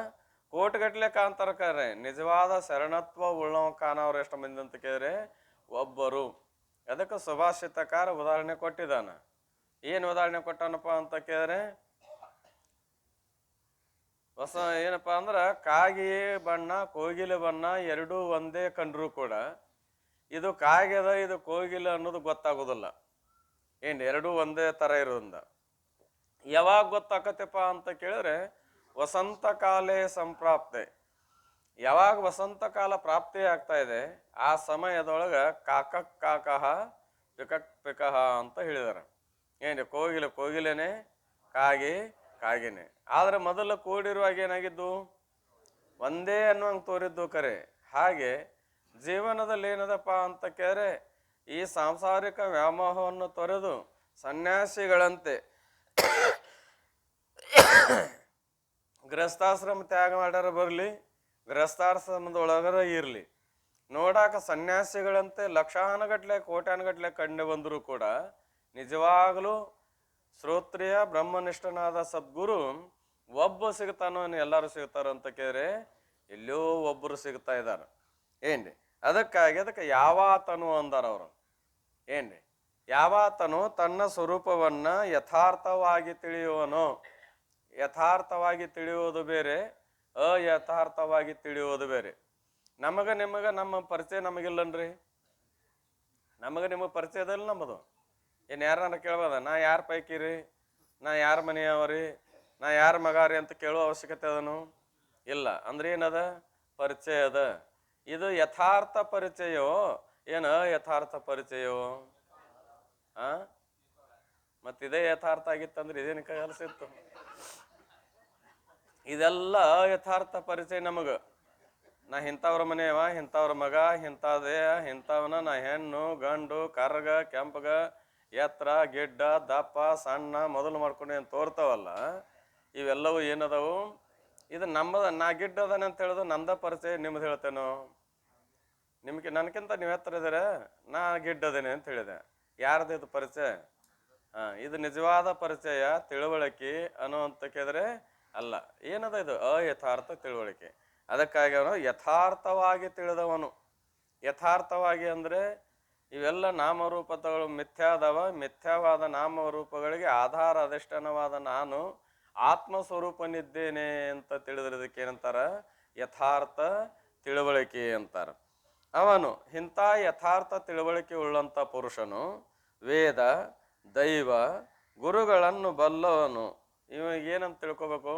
ಕೋಟಿಗಟ್ಲೆ ಕಾಂತಾರ ಕರೆ. ನಿಜವಾದ ಶರಣತ್ವ ಉಳ್ಳವ ಕಾಣವ್ರು ಎಷ್ಟು ಮಂದಿ ಅಂತ ಕೇಳಿದ್ರೆ ಒಬ್ಬರು. ಅದಕ್ಕೆ ಸುಭಾಷಿತಕಾರ ಉದಾಹರಣೆ ಕೊಟ್ಟಿದ್ದಾನ. ಏನು ಉದಾಹರಣೆ ಕೊಟ್ಟಾನಪ್ಪ ಅಂತ ಕೇಳಿದ್ರೆ ಏನಪ್ಪ ಅಂದ್ರ ಕಾಗಿ ಬಣ್ಣ ಕೋಗಿಲೆ ಬಣ್ಣ ಎರಡೂ ಒಂದೇ ಕಂಡ್ರು ಕೂಡ ಇದು ಕಾಗ್ಯದ ಇದು ಕೋಗಿಲೆ ಅನ್ನೋದು ಗೊತ್ತಾಗೋದಿಲ್ಲ. ಏನು ಎರಡೂ ಒಂದೇ ತರ ಇರೋದ್ರಿಂದ ಯಾವಾಗ ಗೊತ್ತಾಕತ್ತಪ್ಪ ಅಂತ ಕೇಳಿದ್ರೆ ವಸಂತ ಕಾಲೇ ಸಂಪ್ರಾಪ್ತೆ. ಯಾವಾಗ ವಸಂತ ಕಾಲ ಪ್ರಾಪ್ತಿ ಆಗ್ತಾ ಇದೆ ಆ ಸಮಯದೊಳಗ ಕಾಕಕ್ ಕಾಕಹ ಪಿಕಕ್ ಪಿಕಹ ಅಂತ ಹೇಳಿದಾರೆ. ಏನು ಕೋಗಿಲೆ ಕೋಗಿಲೆನೆ, ಕಾಗಿ ಕಾಗಿನೆ. ಆದ್ರೆ ಮೊದಲು ಕೂಡಿರುವಾಗ ಏನಾಗಿದ್ದು ಒಂದೇ ಅನ್ನುವಂಗೆ ತೋರಿದ್ದು ಕರೆ. ಹಾಗೆ ಜೀವನದಲ್ಲಿ ಏನದಪ್ಪ ಅಂತ ಕೇಳಿದ್ರೆ ಈ ಸಾಂಸಾರಿಕ ವ್ಯಾಮೋಹವನ್ನು ತೊರೆದು ಸನ್ಯಾಸಿಗಳಂತೆ ಗೃಹಸ್ಥಾಶ್ರಮ ತ್ಯಾಗ ಮಾಡ್ಯಾರ ಬರಲಿ, ಗೃಹಸ್ಥಾಶ್ರಮದೊಳಗರ ಇರಲಿ, ನೋಡಾಕ ಸನ್ಯಾಸಿಗಳಂತೆ ಲಕ್ಷಾನುಗಟ್ಲೆ ಕೋಟ್ಯಾನುಗಟ್ಲೆ ಕಂಡು ಬಂದರೂ ಕೂಡ ನಿಜವಾಗಲೂ ಶ್ರೋತ್ರಿಯ ಬ್ರಹ್ಮನಿಷ್ಠನಾದ ಸದ್ಗುರು ಒಬ್ಬ ಸಿಗ್ತಾನೋ ಎಲ್ಲರೂ ಸಿಗ್ತಾರ ಅಂತ ಕೇಳಿದ್ರೆ ಎಲ್ಲೋ ಒಬ್ಬರು ಸಿಗ್ತಾ ಇದ್ದಾರೆ. ಏನ್ರಿ? ಅದಕ್ಕೆ ಯಾವಾತನು ಅಂದಾರ ಅವರು. ಏನ್ರಿ? ಯಾವಾತನು ತನ್ನ ಸ್ವರೂಪವನ್ನ ಯಥಾರ್ಥವಾಗಿ ತಿಳಿಯುವನೋ. ಯಥಾರ್ಥವಾಗಿ ತಿಳಿಯುವುದು ಬೇರೆ, ಅಯಥಾರ್ಥವಾಗಿ ತಿಳಿಯುವುದು ಬೇರೆ. ನಿಮಗ ನಮ್ಮ ಪರಿಚಯ ನಮಗಿಲ್ಲನ್ರಿ. ನಿಮಗೆ ಪರಿಚಯ ಅದಲ್ಲ ನಮ್ಮದು. ಏನು ಯಾರನ್ನ ಕೇಳ್ಬೋದ? ನಾ ಯಾರ ಪೈಕಿ ರೀ, ನಾ ಯಾರ ಮನೆಯವರಿ, ನಾ ಯಾರ ಮಗ ರೀ ಅಂತ ಕೇಳೋ ಅವಶ್ಯಕತೆ ಅದನು ಇಲ್ಲ. ಅಂದ್ರೆ ಏನದ? ಪರಿಚಯ ಅದ. ಇದು ಯಥಾರ್ಥ ಪರಿಚಯವೋ ಏನ ಯಥಾರ್ಥ ಪರಿಚಯವು ಆ ಮತ್ತಿದೇ ಯಥಾರ್ಥ ಆಗಿತ್ತಂದ್ರೆ ಇದೇನು ಕೆಲಸ ಇತ್ತು? ಇದೆಲ್ಲ ಯಥಾರ್ಥ ಪರಿಚಯ ನಮಗ. ನಾ ಇಂಥವ್ರ ಮನೆಯವ, ಇಂಥವ್ರ ಮಗ, ಇಂಥದೇ, ಇಂಥವನ ನಾ ಹೆಣ್ಣು ಗಂಡು ಕರ್ಗ ಕೆಂಪಗ ಎತ್ತರ ಗಿಡ್ಡ ದಪ್ಪ ಸಣ್ಣ ಮೊದಲು ಮಾಡ್ಕೊಂಡು ಏನು ತೋರ್ತಾವಲ್ಲ, ಇವೆಲ್ಲವೂ ಏನದವು? ಇದು ನಮ್ಮದ. ನಾ ಗಿಡ್ಡ ಅದಾನೆ ಅಂತ ಹೇಳೋದು ನಂದ ಪರಿಚಯ, ನಿಮ್ದು ಹೇಳ್ತೇನೋ? ನಿಮ್ಗೆ ನನಗಿಂತ ನೀವು ಎತ್ತರ ಇದ್ದೀರ, ನಾ ಗಿಡ್ಡದೇನೆ ಅಂತ ಹೇಳಿದೆ. ಯಾರ್ದು ಇದು ಪರಿಚಯ? ಇದು ನಿಜವಾದ ಪರಿಚಯ ತಿಳುವಳಿಕೆ ಅನ್ನುವಂತ ಕೇಳಿದ್ರೆ ಅಲ್ಲ. ಏನದ ಇದು? ಅಯಥಾರ್ಥ ತಿಳುವಳಿಕೆ. ಅದಕ್ಕಾಗಿ ಅವನು ಯಥಾರ್ಥವಾಗಿ ತಿಳಿದವನು. ಯಥಾರ್ಥವಾಗಿ ಅಂದ್ರೆ ಇವೆಲ್ಲ ನಾಮರೂಪಗಳು ಮಿಥ್ಯಾದವ. ಮಿಥ್ಯಾವಾದ ನಾಮರೂಪಗಳಿಗೆ ಆಧಾರ ಅಧಿಷ್ಠಾನವಾದ ನಾನು ಆತ್ಮಸ್ವರೂಪನಿದ್ದೇನೆ ಅಂತ ತಿಳಿದಿರೋದಕ್ಕೆ ಏನಂತಾರ? ಯಥಾರ್ಥ ತಿಳುವಳಿಕೆ ಅಂತಾರ. ಅವನು ಇಂಥ ಯಥಾರ್ಥ ತಿಳುವಳಿಕೆ ಉಳ್ಳಂಥ ಪುರುಷನು ವೇದ ದೈವ ಗುರುಗಳನ್ನು ಬಲ್ಲವನು. ಇವಾಗ ಏನಂತ ತಿಳ್ಕೊಬೇಕು?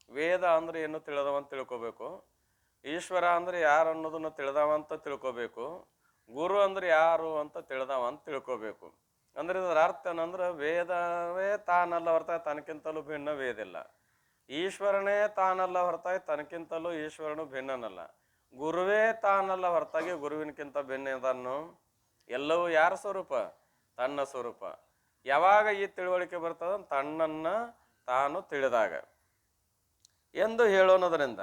ವೇದ ಅಂದ್ರೆ ಏನು ತಿಳಿದವಂತ ತಿಳ್ಕೊಬೇಕು. ಈಶ್ವರ ಅಂದ್ರೆ ಯಾರು ಅನ್ನೋದನ್ನು ತಿಳಿದವಂತ ತಿಳ್ಕೊಬೇಕು. ಗುರು ಅಂದ್ರೆ ಯಾರು ಅಂತ ತಿಳಿದವಂತ ತಿಳ್ಕೊಬೇಕು. ಅಂದ್ರೆ ಇದರ ಅರ್ಥ ಏನಂದ್ರೆ ವೇದವೇ ತಾನಲ್ಲ ಹೊರತಾಗಿ ತನಕ್ಕಿಂತಲೂ ಭಿನ್ನ ವೇದಿಲ್ಲ. ಈಶ್ವರನೇ ತಾನಲ್ಲ ಹೊರತಾಗಿ ತನಕ್ಕಿಂತಲೂ ಈಶ್ವರನು ಭಿನ್ನನಲ್ಲ. ಗುರುವೇ ತಾನಲ್ಲ ಹೊರತಾಗಿ ಗುರುವಿನಕ್ಕಿಂತ ಭಿನ್ನ ಇದನ್ನು. ಎಲ್ಲವೂ ಯಾರ ಸ್ವರೂಪ? ತನ್ನ ಸ್ವರೂಪ. ಯಾವಾಗ ಈ ತಿಳುವಳಿಕೆ ಬರ್ತದ? ತನ್ನನ್ನ ತಾನು ತಿಳಿದಾಗ ಎಂದು ಹೇಳೋಣದ್ರಿಂದ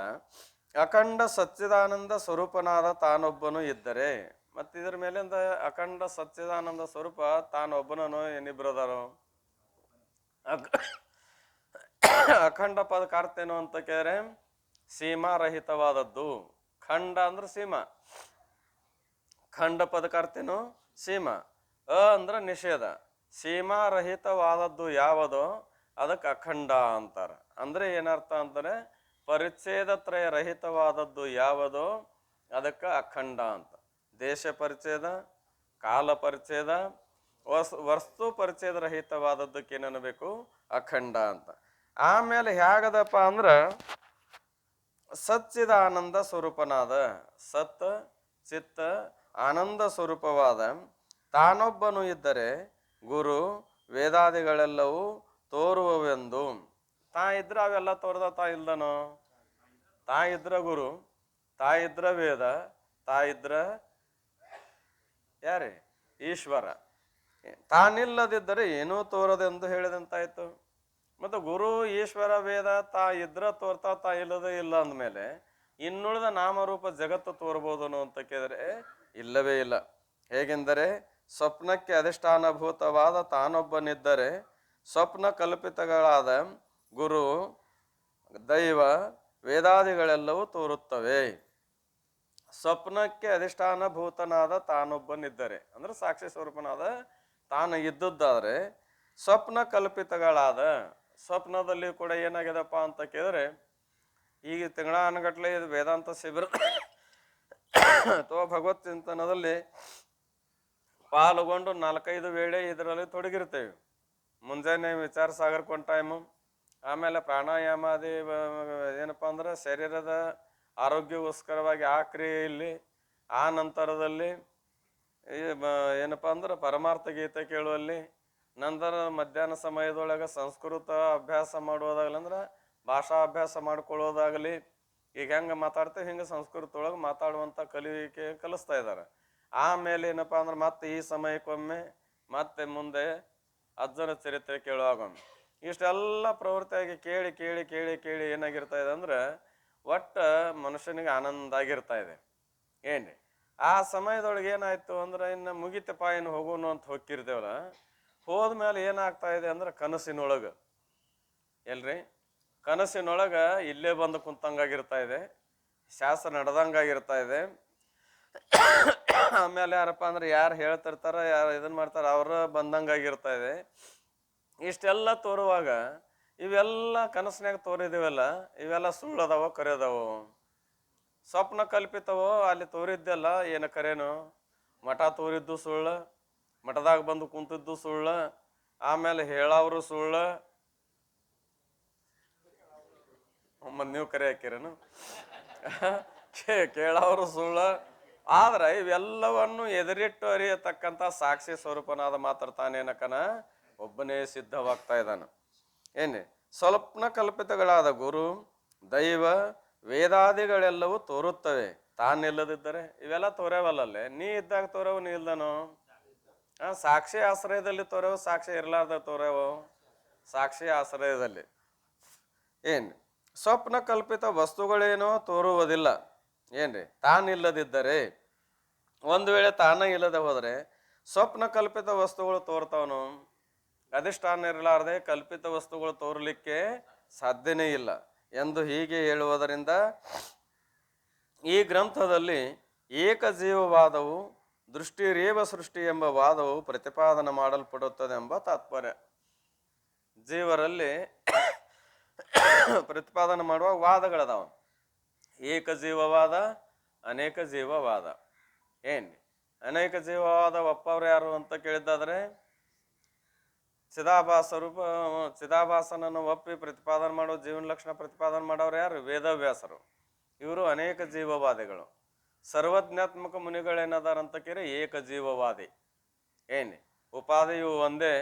ಅಖಂಡ ಸಚ್ಚಿದಾನಂದ ಸ್ವರೂಪನಾದ ತಾನೊಬ್ಬನು ಇದ್ದರೆ, ಮತ್ತಿದ್ರ ಮೇಲಿಂದ ಅಖಂಡ ಸಚ್ಚಿದಾನಂದ ಸ್ವರೂಪ ತಾನೊಬ್ಬನನು ಏನಿಬ್ರದಾರು? ಅಖಂಡ ಪದಕ ಅರ್ಥ ಏನು ಅಂತ ಕೇಳಿದ್ರೆ ಸೀಮಾರಹಿತವಾದದ್ದು. ಖಂಡ ಅಂದ್ರೆ ಸೀಮಾ, ಖಂಡ ಪದಕ ಅರ್ಥ ಏನು? ಸೀಮಾ. ಅಂದ್ರೆ ನಿಷೇಧ. ಸೀಮಾರಹಿತವಾದದ್ದು ಯಾವುದೋ ಅದಕ್ಕೆ ಅಖಂಡ ಅಂತಾರ. ಅಂದ್ರೆ ಏನರ್ಥ ಅಂತಾರೆ? ಪರಿಚ್ಛೇದತ್ರಯ ರಹಿತವಾದದ್ದು ಯಾವುದೋ ಅದಕ್ಕೆ ಅಖಂಡ ಅಂತ. ದೇಶ ಪರಿಚ್ಛೇದ, ಕಾಲ ಪರಿಚ್ಛೇದ, ವಸ್ತು ಪರಿಚ್ಛೇದ ರಹಿತವಾದದ್ದಕ್ಕೆ ಏನನ್ನಬೇಕು? ಅಖಂಡ ಅಂತ. ಆಮೇಲೆ ಹೇಗದಪ್ಪ ಅಂದ್ರೆ ಸಚ್ಚಿದಾನಂದ ಸ್ವರೂಪನಾದ, ಸತ್ ಚಿತ್ತ ಆನಂದ ಸ್ವರೂಪವಾದ ತಾನೊಬ್ಬನು ಇದ್ದರೆ ಗುರು ವೇದಾದಿಗಳೆಲ್ಲವೂ ತೋರುವವೆಂದು. ತಾ ಇದ್ರ ಅವೆಲ್ಲ ತೋರ್ದ, ತಾ ಇಲ್ದನೋ? ತಾ ಇದ್ರ ಗುರು, ತಾ ಇದ್ರ ವೇದ, ತಾ ಇದ್ರ ಯಾರೇ? ಈಶ್ವರ. ತಾನಿಲ್ಲದಿದ್ದರೆ ಏನೂ ತೋರದೆಂದು ಹೇಳಿದಂತಾಯ್ತು. ಮತ್ತು ಗುರು ಈಶ್ವರ ವೇದ ತಾ ಇದ್ರ ತೋರ್ತಾ, ತಾ ಇಲ್ಲದೆ ಇಲ್ಲ ಅಂದಮೇಲೆ ಇನ್ನುಳಿದ ನಾಮರೂಪ ಜಗತ್ತು ತೋರ್ಬೋದು ಅಂತ ಕೇಳಿದ್ರೆ ಇಲ್ಲವೇ ಇಲ್ಲ. ಹೇಗೆಂದರೆ ಸ್ವಪ್ನಕ್ಕೆ ಅಧಿಷ್ಠಾನಭೂತವಾದ ತಾನೊಬ್ಬನಿದ್ದರೆ ಸ್ವಪ್ನ ಕಲ್ಪಿತಗಳಾದ ಗುರು ದೈವ ವೇದಾದಿಗಳೆಲ್ಲವೂ ತೋರುತ್ತವೆ. ಸ್ವಪ್ನಕ್ಕೆ ಅಧಿಷ್ಠಾನಭೂತನಾದ ತಾನೊಬ್ಬನಿದ್ದರೆ ಅಂದ್ರೆ ಸಾಕ್ಷಿ ಸ್ವರೂಪನಾದ ತಾನು ಇದ್ದದ್ದಾದ್ರೆ ಸ್ವಪ್ನ ಕಲ್ಪಿತಗಳಾದ, ಸ್ವಪ್ನದಲ್ಲಿ ಕೂಡ ಏನಾಗಿದೆಪ್ಪ ಅಂತ ಕೇಳಿದ್ರೆ ಈಗ ತಿಂಗಳಾನುಗಟ್ಲೆ ಇದು ವೇದಾಂತ ಶಿಬಿರ ಅಥವಾ ಭಗವತ್ ಚಿಂತನದಲ್ಲಿ ಪಾಲ್ಗೊಂಡು 4-5 ವೇಳೆ ಇದರಲ್ಲಿ ತೊಡಗಿರ್ತೇವೆ. ಮುಂಜಾನೆ ವಿಚಾರ ಸಾಗರ್ಕೊಂಡ್ ಟೈಮು, ಆಮೇಲೆ ಪ್ರಾಣಾಯಾಮಾದಿ ಏನಪ್ಪ ಅಂದ್ರೆ ಶರೀರದ ಆರೋಗ್ಯಕ್ಕೋಸ್ಕರವಾಗಿ ಆ ಕ್ರಿಯೆಯಲ್ಲಿ, ಆ ನಂತರದಲ್ಲಿ ಏನಪ್ಪ ಅಂದ್ರೆ ಪರಮಾರ್ಥ ಗೀತೆ ಕೇಳುವಲ್ಲಿ, ನಂತರ ಮಧ್ಯಾಹ್ನ ಸಮಯದೊಳಗೆ ಸಂಸ್ಕೃತ ಅಭ್ಯಾಸ ಮಾಡುವುದಾಗಲಿ ಅಂದ್ರೆ ಭಾಷಾ ಅಭ್ಯಾಸ ಮಾಡ್ಕೊಳ್ಳೋದಾಗಲಿ, ಈಗ ಹೆಂಗೆ ಮಾತಾಡ್ತೇವೆ ಹಿಂಗೆ ಸಂಸ್ಕೃತ ಒಳಗೆ ಮಾತಾಡುವಂಥ ಕಲಿಕೆ ಕಲಿಸ್ತಾ ಇದ್ದಾರೆ. ಆಮೇಲೆ ಏನಪ್ಪ ಅಂದ್ರೆ ಮತ್ತೆ ಈ ಸಮಯಕ್ಕೊಮ್ಮೆ ಮತ್ತೆ ಮುಂದೆ ಅಜ್ಜನ ಚರಿತ್ರೆ ಕೇಳುವಾಗೊಮ್ಮೆ ಇಷ್ಟೆಲ್ಲ ಪ್ರವೃತ್ತಿಯಾಗಿ ಕೇಳಿ ಕೇಳಿ ಕೇಳಿ ಕೇಳಿ ಏನಾಗಿರ್ತಾ ಇದೆ ಅಂದ್ರೆ ಒಟ್ಟ ಮನುಷ್ಯನಿಗೆ ಆನಂದ ಆಗಿರ್ತಾ ಇದೆ. ಏನ್ರಿ ಆ ಸಮಯದೊಳಗೆ ಏನಾಯ್ತು ಅಂದ್ರೆ ಇನ್ನು ಮುಗಿತಪ್ಪ ಏನು ಹೋಗೋನು ಅಂತ ಹೋಗಿರ್ತೇವಲ್ಲ, ಹೋದ್ಮೇಲೆ ಏನಾಗ್ತಾ ಇದೆ ಅಂದ್ರೆ ಕನಸಿನೊಳಗೆ ಎಲ್ರಿ ಕನಸಿನೊಳಗ ಇಲ್ಲೇ ಬಂದು ಕುಂತಂಗಾಗಿರ್ತಾ ಇದೆ, ಶಾಸ್ತ್ರ ನಡೆದಂಗಾಗಿರ್ತಾ ಇದೆ. ಆಮೇಲೆ ಯಾರಪ್ಪ ಅಂದ್ರೆ ಯಾರು ಹೇಳ್ತಿರ್ತಾರ, ಯಾರು ಇದನ್ನ ಮಾಡ್ತಾರ, ಅವ್ರ ಬಂದಂಗಾಗಿರ್ತಾ ಇದೆ. ಇಷ್ಟೆಲ್ಲ ತೋರುವಾಗ ಇವೆಲ್ಲ ಕನಸಿನಾಗ ತೋರಿದಿವಲ್ಲ, ಇವೆಲ್ಲ ಸುಳ್ಳದಾವೋ ಕರೆಯದಾವೋ? ಸ್ವಪ್ನ ಕಲ್ಪಿತವೋ? ಅಲ್ಲಿ ತೋರಿದ್ದೆಲ್ಲ ಏನು ಕರೇನು? ಮಠ ತೋರಿದ್ದು ಸುಳ್ಳು, ಮಠದಾಗ ಬಂದು ಕುಂತಿದ್ದು ಸುಳ್ಳು, ಆಮೇಲೆ ಹೇಳವ್ರು ಸುಳ್ಳು. ನೀವು ಕರೆ ಹಾಕಿರೇನು? ಕೇಳವ್ರು ಸುಳ್ಳು, ಆದ್ರೆ ಇವೆಲ್ಲವನ್ನು ಎದುರಿಟ್ಟು ಅರಿಯತಕ್ಕಂಥ ಸಾಕ್ಷಿ ಸ್ವರೂಪನಾದ ಮಾತ್ರ ತಾನೇನಕನ ಒಬ್ಬನೇ ಸಿದ್ಧವಾಗ್ತಾ ಇದ್ದಾನ. ಏನೇ ಸ್ವಲ್ಪನ ಕಲ್ಪಿತಗಳಾದ ಗುರು, ದೈವ, ವೇದಾದಿಗಳೆಲ್ಲವೂ ತೋರುತ್ತವೆ. ತಾನಿಲ್ಲದಿದ್ದರೆ ಇವೆಲ್ಲ ತೋರ್ಯವಲ್ಲೇ. ನೀ ಇದ್ದಾಗ ತೋರವು, ನೀ ಇಲ್ದನು ಸಾಕ್ಷಿ ಆಶ್ರಯದಲ್ಲಿ ತೋರವು, ಸಾಕ್ಷಿ ಇರಲಾರ್ದ ತೋರವು ಸಾಕ್ಷಿ ಆಶ್ರಯದಲ್ಲಿ. ಏನ್ರಿ ಸ್ವಪ್ನ ಕಲ್ಪಿತ ವಸ್ತುಗಳೇನೋ ತೋರುವುದಿಲ್ಲ. ಏನ್ರಿ ತಾನಿಲ್ಲದಿದ್ದರೆ, ಒಂದು ವೇಳೆ ತಾನ ಇಲ್ಲದೆ ಹೋದರೆ ಸ್ವಪ್ನ ಕಲ್ಪಿತ ವಸ್ತುಗಳು ತೋರ್ತಾವನು. ಅಧಿಷ್ಠಾನ ಇರಲಾರದೆ ಕಲ್ಪಿತ ವಸ್ತುಗಳು ತೋರಲಿಕ್ಕೆ ಸಾಧ್ಯನೇ ಇಲ್ಲ ಎಂದು ಹೀಗೆ ಹೇಳುವುದರಿಂದ ಈ ಗ್ರಂಥದಲ್ಲಿ ಏಕಜೀವವಾದವು ದೃಷ್ಟಿರೇವ ಸೃಷ್ಟಿ ಎಂಬ ವಾದವು ಪ್ರತಿಪಾದನೆ ಮಾಡಲ್ಪಡುತ್ತದೆ ಎಂಬ ತಾತ್ಪರ್ಯ. ಜೀವರಲ್ಲಿ ಪ್ರತಿಪಾದನೆ ಮಾಡುವ ವಾದಗಳದಾವ. ಏಕಜೀವವಾದ, ಅನೇಕ ಜೀವವಾದ. ಅನೇಕ ಜೀವವಾದ ಒಪ್ಪವ್ರು ಯಾರು ಅಂತ ಕೇಳಿದ್ದಾದ್ರೆ ಚಿದಾಭಾಸನನ್ನು ಒಪ್ಪಿ ಪ್ರತಿಪಾದನೆ ಮಾಡೋ ಜೀವನ ಲಕ್ಷಣ ಪ್ರತಿಪಾದನೆ ಮಾಡೋರು ಯಾರು? ವೇದವ್ಯಾಸರು. ಇವರು ಅನೇಕ ಜೀವವಾದಿಗಳು. ಸರ್ವಜ್ಞಾತ್ಮಕ ಮುನಿಗಳೇನದಾರಂತ ಕೇಳಿ ಏಕಜೀವವಾದಿ. ಉಪಾಧಿಯು ಒಂದೇ.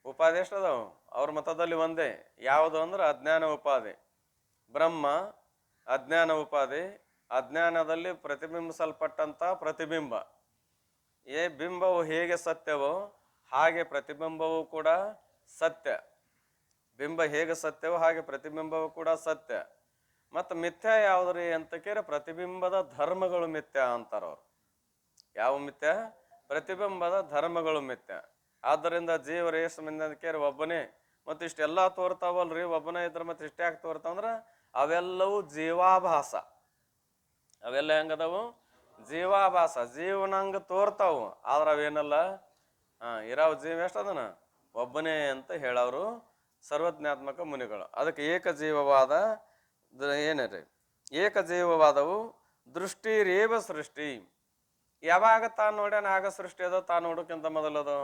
ಉಪಾಧಿ ಎಷ್ಟದಾವು ಅವ್ರ ಮತದಲ್ಲಿ ಒಂದೇ. ಯಾವುದು ಅಂದ್ರೆ ಅಜ್ಞಾನ ಉಪಾಧಿ. ಬ್ರಹ್ಮ ಅಜ್ಞಾನ ಉಪಾಧಿ. ಅಜ್ಞಾನದಲ್ಲಿ ಪ್ರತಿಬಿಂಬಿಸಲ್ಪಟ್ಟಂತ ಪ್ರತಿಬಿಂಬ. ಬಿಂಬವು ಹೇಗೆ ಸತ್ಯವೋ ಹಾಗೆ ಪ್ರತಿಬಿಂಬವು ಕೂಡ ಸತ್ಯ. ಬಿಂಬ ಹೇಗೆ ಸತ್ಯವೋ ಹಾಗೆ ಪ್ರತಿಬಿಂಬವು ಕೂಡ ಸತ್ಯ. ಮತ್ತು ಮಿಥ್ಯ ಯಾವುದ್ರಿ ಅಂತ ಕೇಳಿ ಪ್ರತಿಬಿಂಬದ ಧರ್ಮಗಳು ಮಿಥ್ಯ ಅಂತಾರವ್ರು. ಯಾವ ಮಿಥ್ಯ? ಪ್ರತಿಬಿಂಬದ ಧರ್ಮಗಳು ಮಿಥ್ಯ. ಆದ್ದರಿಂದ ಜೀವ ರೇಷ ಕೇಳಿ ಒಬ್ಬನೇ ಮತ್ತು ಇಷ್ಟೆಲ್ಲ ತೋರ್ತಾವಲ್ರಿ, ಒಬ್ಬನೇ ಇದ್ರೆ ಮತ್ತೆ ಇಷ್ಟ ಯಾಕೆ ತೋರ್ತಾವಂದ್ರೆ ಅವೆಲ್ಲವೂ ಜೀವಾಭಾಸ. ಅವೆಲ್ಲ ಹೆಂಗದವು? ಜೀವಾಭಾಸ. ಜೀವನಂಗ ತೋರ್ತಾವು, ಆದ್ರೆ ಅವೇನಲ್ಲ. ಇರಾವ್ ಜೀವ ಎಷ್ಟದನ? ಒಬ್ಬನೇ ಅಂತ ಹೇಳೋರು ಸರ್ವಜ್ಞಾತ್ಮಕ ಮುನಿಗಳು. ಅದಕ್ಕೆ ಏಕಜೀವವಾದ ಏನ್ರಿ? ಏಕಜೀವವಾದವು ದೃಷ್ಟಿರೇವ ಸೃಷ್ಟಿ. ಯಾವಾಗ ತಾನು ನೋಡ್ಯಾನ ಆಗ ಸೃಷ್ಟಿ ಅದ. ತಾನು ನೋಡೋಕ್ಕಿಂತ ಮೊದಲದು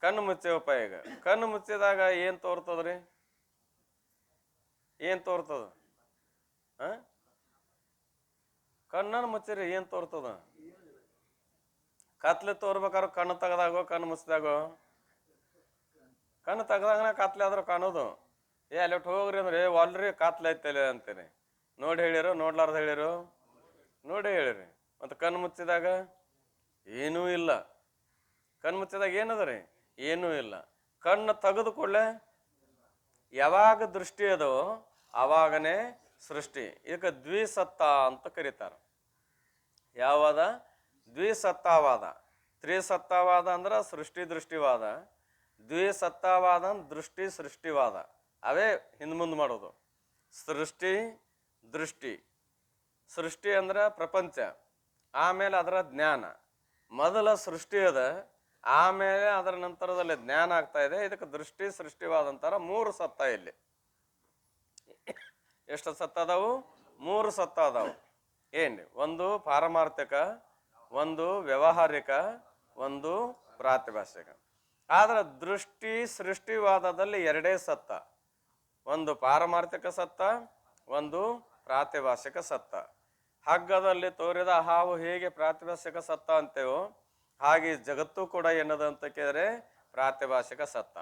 ಕಣ್ಣು ಮುಚ್ಚೇವಪ್ಪ. ಈಗ ಕಣ್ಣು ಮುಚ್ಚಿದಾಗ ಏನ್ ತೋರ್ತದ್ರಿ? ಏನ್ ತೋರ್ತದ? ಕಣ್ಣನ್ನು ಮುಚ್ಚಿರಿ ಏನ್ ತೋರ್ತದ? ಕತ್ಲೆ ತೋರ್ಬೇಕಾದ್ರು ಕಣ್ಣು ತೆಗ್ದಾಗೋ ಕಣ್ಣು ಮುಚ್ಚಿದಾಗೋ? ಕಣ್ಣು ತೆಗ್ದಾಗನ ಕತ್ಲೆ ಆದ್ರೂ ಕಾಣೋದು. ಅಲ್ಲಿ ಹೋಗ್ರಿ ಅಂದ್ರೆ ಅಲ್ರಿ ಕತ್ಲೆ ಐತಲ್ಲ ಅಂತೇನೆ. ನೋಡಿ ಹೇಳಿರು, ನೋಡ್ಲಾರ್ದ ಹೇಳಿರು? ನೋಡಿ ಹೇಳಿರಿ. ಮತ್ತು ಕಣ್ಣು ಮುಚ್ಚಿದಾಗ ಏನೂ ಇಲ್ಲ. ಕಣ್ಣು ಮುಚ್ಚಿದಾಗ ಏನದ ರೀ? ಏನೂ ಇಲ್ಲ. ಕಣ್ಣು ತೆಗೆದು ಕೂಡಲೇ ಯಾವಾಗ ದೃಷ್ಟಿ ಅದೋ ಆವಾಗನೇ ಸೃಷ್ಟಿ. ಇದಕ್ಕೆ ದ್ವಿಸತ್ತ ಅಂತ ಕರೀತಾರೆ. ಯಾವಾದ? ದ್ವಿಸತ್ತಾವಾದ. ತ್ರಿಸತ್ತಾವಾದ ಅಂದ್ರೆ ಸೃಷ್ಟಿ ದೃಷ್ಟಿವಾದ. ದ್ವಿಸತ್ತಾವಾದ ದೃಷ್ಟಿ ಸೃಷ್ಟಿವಾದ. ಅವೇ ಹಿಂದೆ ಮುಂದೆ ಮಾಡೋದು. ಸೃಷ್ಟಿ ದೃಷ್ಟಿ. ಸೃಷ್ಟಿ ಅಂದ್ರೆ ಪ್ರಪಂಚ, ಆಮೇಲೆ ಅದರ ಜ್ಞಾನ. ಮೊದಲ ಸೃಷ್ಟಿ ಅದ, ಆಮೇಲೆ ಅದರ ನಂತರದಲ್ಲಿ ಜ್ಞಾನ ಆಗ್ತಾ ಇದೆ. ಇದಕ್ಕೆ ದೃಷ್ಟಿ ಸೃಷ್ಟಿವಾದ ಅಂತಾರ. ಮೂರು ಸತ್ತ ಇಲ್ಲಿ. ಎಷ್ಟು ಸತ್ತ ಅದಾವು? ಮೂರು ಸತ್ತ ಅದಾವು. ಒಂದು ಪಾರಮಾರ್ಥಿಕ, ಒಂದು ವ್ಯಾವಹಾರಿಕ, ಒಂದು ಪ್ರಾತಿಭಾಷಿಕ. ಆದ್ರೆ ದೃಷ್ಟಿ ಸೃಷ್ಟಿವಾದದಲ್ಲಿ ಎರಡೇ ಸತ್ತ. ಒಂದು ಪಾರಮಾರ್ಥಿಕ ಸತ್ತ, ಒಂದು ಪ್ರಾತಿಭಾಷಿಕ ಸತ್ತ. ಹಗ್ಗದಲ್ಲಿ ತೋರಿದ ಹಾವು ಹೇಗೆ ಪ್ರಾತಿಭಾಷಿಕ ಸತ್ತ ಅಂತೇವೋ ಹಾಗೆ ಜಗತ್ತು ಕೂಡ ಏನದ ಅಂತ ಕೇಳಿದ್ರೆ ಪ್ರಾತಿಭಾಷಿಕ ಸತ್ತ.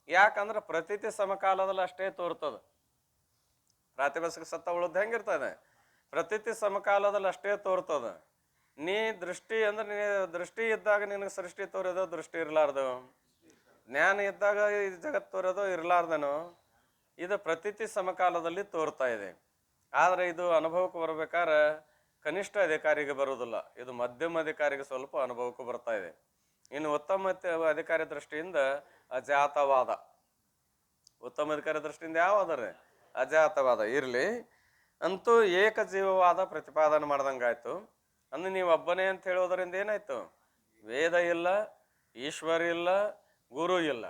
ಯಾಕಂದ್ರೆ ಪ್ರತೀತಿ ಸಮಕಾಲದಲ್ಲಿ ಅಷ್ಟೇ ತೋರ್ತದ. ಪ್ರಾತಿಭಾಷಿಕ ಸತ್ತ ಉಳಿದ ಹೆಂಗಿರ್ತದೆ? ಪ್ರತೀತಿ ಸಮಕಾಲದಲ್ಲಿ ಅಷ್ಟೇ ತೋರ್ತದ. ನೀ ದೃಷ್ಟಿ ಅಂದ್ರೆ ನೀ ದೃಷ್ಟಿ ಇದ್ದಾಗ ನಿನಗೆ ಸೃಷ್ಟಿ ತೋರೋದು, ದೃಷ್ಟಿ ಇರ್ಲಾರ್ದು. ಜ್ಞಾನ ಇದ್ದಾಗ ಈ ಜಗತ್ತು ತೋರೋದು ಇರ್ಲಾರ್ದನು. ಇದು ಪ್ರತೀತಿ ಸಮಕಾಲದಲ್ಲಿ ತೋರ್ತಾ ಇದೆ. ಆದರೆ ಇದು ಅನುಭವಕ್ಕೆ ಬರ್ಬೇಕಾದ್ರೆ ಕನಿಷ್ಠ ಅಧಿಕಾರಿಗೆ ಬರುವುದಿಲ್ಲ. ಇದು ಮಧ್ಯಮ ಅಧಿಕಾರಿಗೆ ಸ್ವಲ್ಪ ಅನುಭವಕ್ಕೂ ಬರ್ತಾ ಇದೆ. ಇನ್ನು ಉತ್ತಮ ಅಧಿಕಾರಿ ದೃಷ್ಟಿಯಿಂದ ಅಜಾತವಾದ. ಉತ್ತಮ ಅಧಿಕಾರಿ ದೃಷ್ಟಿಯಿಂದ ಯಾವ್ದಾರೆ? ಅಜಾತವಾದ. ಇರಲಿ, ಅಂತೂ ಏಕಜೀವವಾದ ಪ್ರತಿಪಾದನೆ ಮಾಡ್ದಂಗಾಯ್ತು. ಅಂದ್ರೆ ನೀವು ಒಬ್ಬನೇ ಅಂತ ಹೇಳೋದರಿಂದ ಏನಾಯ್ತು? ವೇದ ಇಲ್ಲ, ಈಶ್ವರ ಇಲ್ಲ, ಗುರು ಇಲ್ಲ.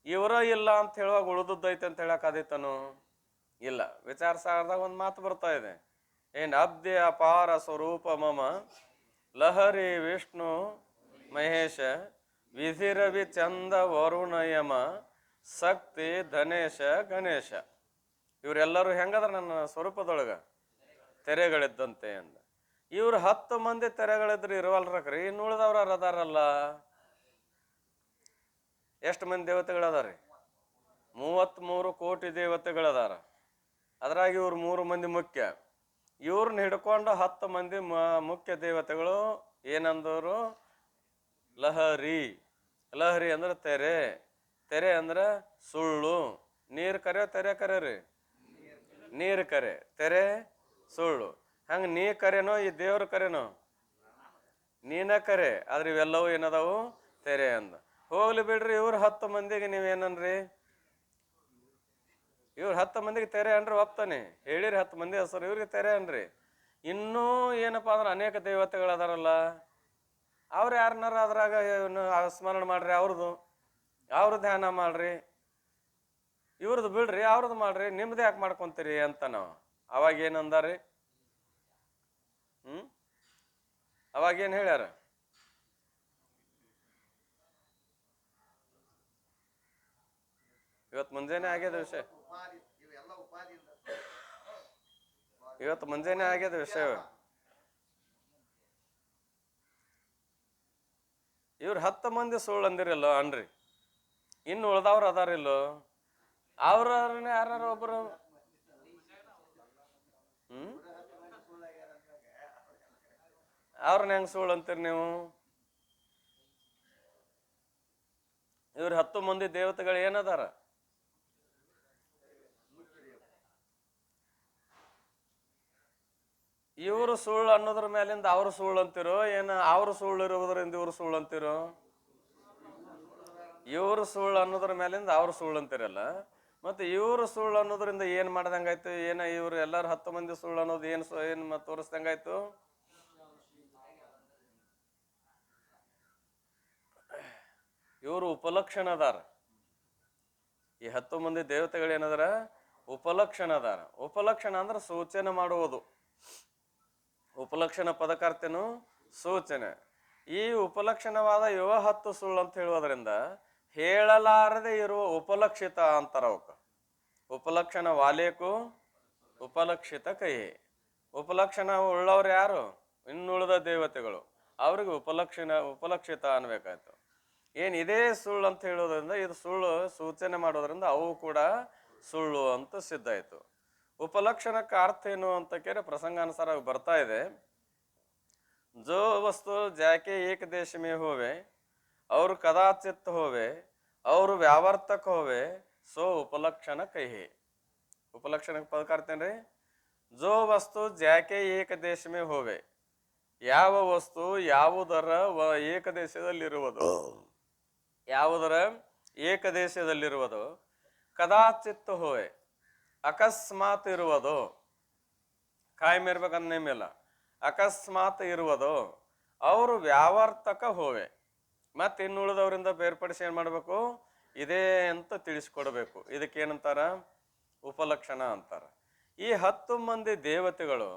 ಇವರ ಇಲ್ಲ ಅಂತ ಹೇಳುವಾಗ ಉಳಿದದ್ದೈತೆ ಅಂತ ಹೇಳಕ್ಕಾದೀತನು? ಇಲ್ಲ. ವಿಚಾರ ಸಾಗರದಾಗ ಒಂದು ಮಾತು ಬರ್ತಾ ಇದೆ. ಅಬ್ಧಿ ಅಪಾರ ಸ್ವರೂಪ ಮಮ ಲಹರಿ ವಿಷ್ಣು ಮಹೇಶ ವಿಧಿರವಿ ಚಂದ ವರುಣಯಮ ಶಕ್ತಿ ಧನೇಶ ಗಣೇಶ. ಇವರೆಲ್ಲರೂ ಹೆಂಗದ್ರ ನನ್ನ ಸ್ವರೂಪದೊಳಗ? ತೆರೆಗಳಿದ್ದಂತೆ ಅಂದ. ಇವ್ರು 10 ಮಂದಿ ತೆರೆಗಳಿದ್ರು ಇರುವಲ್ರಕ್ರಿ, ಇನ್ನು ಉಳಿದವ್ರು ಅದಾರಲ್ಲ. ಎಷ್ಟು ಮಂದಿ ದೇವತೆಗಳದಾರಿ? 33 ಕೋಟಿ ದೇವತೆಗಳದಾರ. ಅದ್ರಾಗ ಇವ್ರು 3 ಮಂದಿ ಮುಖ್ಯ. ಇವ್ರನ್ನ ಹಿಡ್ಕೊಂಡು 10 ಮಂದಿ ಮುಖ್ಯ ದೇವತೆಗಳು ಏನಂದವರು? ಲಹರಿ. ಲಹರಿ ಅಂದ್ರೆ ತೆರೆ. ತೆರೆ ಅಂದ್ರೆ ಸುಳ್ಳು. ನೀರು ಕರೆ, ತೆರೆ ಕರೆ ರೀ. ನೀರು ಕರೆ, ತೆರೆ ಸುಳ್ಳು. ಹಂಗ ನೀ ಕರೆನೋ ಈ ದೇವ್ರ ಕರೆನೋ? ನೀನ ಕರೆ. ಆದ್ರೆ ಇವೆಲ್ಲವೂ ಏನದಾವು? ತೆರೆ ಅಂದ. ಹೋಗ್ಲಿ ಬಿಡ್ರಿ, ಇವ್ರು 10 ಮಂದಿಗೆ ನೀವೇನನ್ರಿ? ಇವ್ರು 10 ಮಂದಿಗೆ ತೆರೆ ಅನ್ರಿ, ಒಪ್ತಾನೆ ಹೇಳಿರಿ 10 ಮಂದಿ ಹೆಸರು, ಇವ್ರಿಗೆ ತೆರೆ ಅನ್ರಿ. ಇನ್ನೂ ಏನಪ್ಪಾ ಅಂದ್ರೆ ಅನೇಕ ದೇವತೆಗಳು ಅದಾರಲ್ಲ, ಅವ್ರು ಯಾರನ್ನಾರ ಅದ್ರಾಗ ಸ್ಮರಣೆ ಮಾಡ್ರಿ, ಅವ್ರ ಧ್ಯಾನ ಮಾಡ್ರಿ. ಇವ್ರದ್ದು ಬಿಡ್ರಿ, ಅವ್ರದ್ದು ಮಾಡ್ರಿ, ನಿಮ್ದು ಯಾಕೆ ಮಾಡ್ಕೊಂತೀರಿ ಅಂತ ನಾವು ಅವಾಗ ಏನಂದಾರಿ? ಅವಾಗೇನು ಹೇಳ್ಯಾರ? ಇವತ್ತು ಮುಂಜಾನೆ ಆಗ್ಯದ ವಿಷಯ. ಇವತ್ತು ಮುಂಜಾನೆ ಆಗ್ಯದ ವಿಷಯ. ಇವ್ರು 10 ಮಂದಿ ಸುಳ್ಳು ಅಂದಿರಲ್ಲೋ ಅನ್ರಿ, ಇನ್ನು ಉಳ್ದವ್ರು ಅದಾರಿಲ್ಲೋ? ಅವ್ರನ್ನ ಯಾರು ಒಬ್ರು ಅವ್ರನ್ನ ಹೆಂಗ್ ಸುಳ್ಳು ಅಂತೀರಿ ನೀವು? ಇವ್ರ 10 ಮಂದಿ ದೇವತೆಗಳು ಏನದಾರ? ಇವರು ಸುಳ್ಳು ಅನ್ನೋದ್ರ ಮೇಲಿಂದ ಅವ್ರು ಸುಳ್ಳು ಅಂತಿರೋ ಏನ ಅವ್ರು ಸುಳ್ಳು ಇರುವುದರಿಂದ ಇವ್ರು ಸುಳ್ಳು ಅಂತಿರೋ? ಇವ್ರು ಸುಳ್ಳು ಅನ್ನೋದ್ರ ಮೇಲಿಂದ ಅವ್ರು ಸುಳ್ಳು ಅಂತಿರಲ್ಲ, ಮತ್ತೆ ಇವ್ರು ಸುಳ್ಳು ಅನ್ನೋದ್ರಿಂದ ಏನ್ ಮಾಡ್ದಂಗಾಯ್ತು? ಏನ ಇವ್ರು ಎಲ್ಲಾರು 10 ಮಂದಿ ಸುಳ್ಳು ಅನ್ನೋದು ಏನ್ ತೋರಿಸ್ದಂಗಾಯ್ತು? ಇವರು ಉಪಲಕ್ಷಣ ಅದಾರ. ಈ 10 ಮಂದಿ ದೇವತೆಗಳು ಏನದಾರ? ಉಪಲಕ್ಷಣ ಅದಾರ. ಉಪಲಕ್ಷಣ ಅಂದ್ರೆ ಸೂಚನೆ ಮಾಡುವುದು. ಉಪಲಕ್ಷಣ ಪದಕಾರ್ತೇನು? ಸೂಚನೆ. ಈ ಉಪಲಕ್ಷಣವಾದ 10 ಸುಳ್ಳು ಅಂತ ಹೇಳುವುದರಿಂದ ಹೇಳಲಾರದೆ ಇರುವ ಉಪಲಕ್ಷಿತ ಅಂತಾರ ಅವಕ್ಕ. ಉಪಲಕ್ಷಣ ವಾಲೇಕು ಉಪಲಕ್ಷಿತ ಕೈ. ಉಪಲಕ್ಷಣ ಉಳ್ಳವ್ರು ಯಾರು? ಇನ್ನುಳಿದ ದೇವತೆಗಳು. ಅವ್ರಿಗೆ ಉಪಲಕ್ಷಿತ ಅನ್ಬೇಕಾಯ್ತು. ಏನ್ ಇದೇ ಸುಳ್ಳು ಅಂತ ಹೇಳೋದ್ರಿಂದ ಇದು ಸುಳ್ಳು ಸೂಚನೆ ಮಾಡೋದ್ರಿಂದ ಅವು ಕೂಡ ಸುಳ್ಳು ಅಂತ ಸಿದ್ಧ ಆಯ್ತು. ಉಪಲಕ್ಷಣಕ್ಕೆ ಅರ್ಥ ಏನು ಅಂತ ಕೇಳಿ ಪ್ರಸಂಗಾನುಸಾರ ಬರ್ತಾ ಇದೆ. ಜೋ ವಸ್ತು ಜಾಕೆ ಏಕ ದೇಶ ಮೇ ಹೋವೆ और कदाचित होवे और व्यावर्तक होवे सो उपलक्षण कहे. उपलक्षण पद ಕಾರ್ತೇನ್ರಿ. ಜೋ ವಸ್ತು ಜಾಕೆ ಏಕ ದೇಶ ಮೇ ಹೋವೆ, ಯಾವ ವಸ್ತು ಯಾವುದರ ಏಕದೇಶದಲ್ಲಿರುವುದು, ಯಾವುದರ ಏಕದೇಶದಲ್ಲಿರುವುದು. ಕದಾಚಿತ್ ಹೋವೆ, ಅಕಸ್ಮಾತ್ ಇರುವುದು. ಕಾಯಂ ಇರ್ಬೇಕಂದ ನೇಮಿಲ್ಲ, ಅಕಸ್ಮಾತ್ ಇರುವುದು. ಅವರು ವ್ಯಾವರ್ತಕ ಹೋವೆ, ಮತ್ತೆ ಇನ್ನುಳಿದವರಿಂದ ಬೇರ್ಪಡಿಸಿ ಏನ್ ಮಾಡ್ಬೇಕು? ಇದೇ ಅಂತ ತಿಳಿಸ್ಕೊಡ್ಬೇಕು. ಇದಕ್ಕೇನಂತಾರ? ಉಪಲಕ್ಷಣ ಅಂತಾರ. ಈ 10 ಮಂದಿ ದೇವತೆಗಳು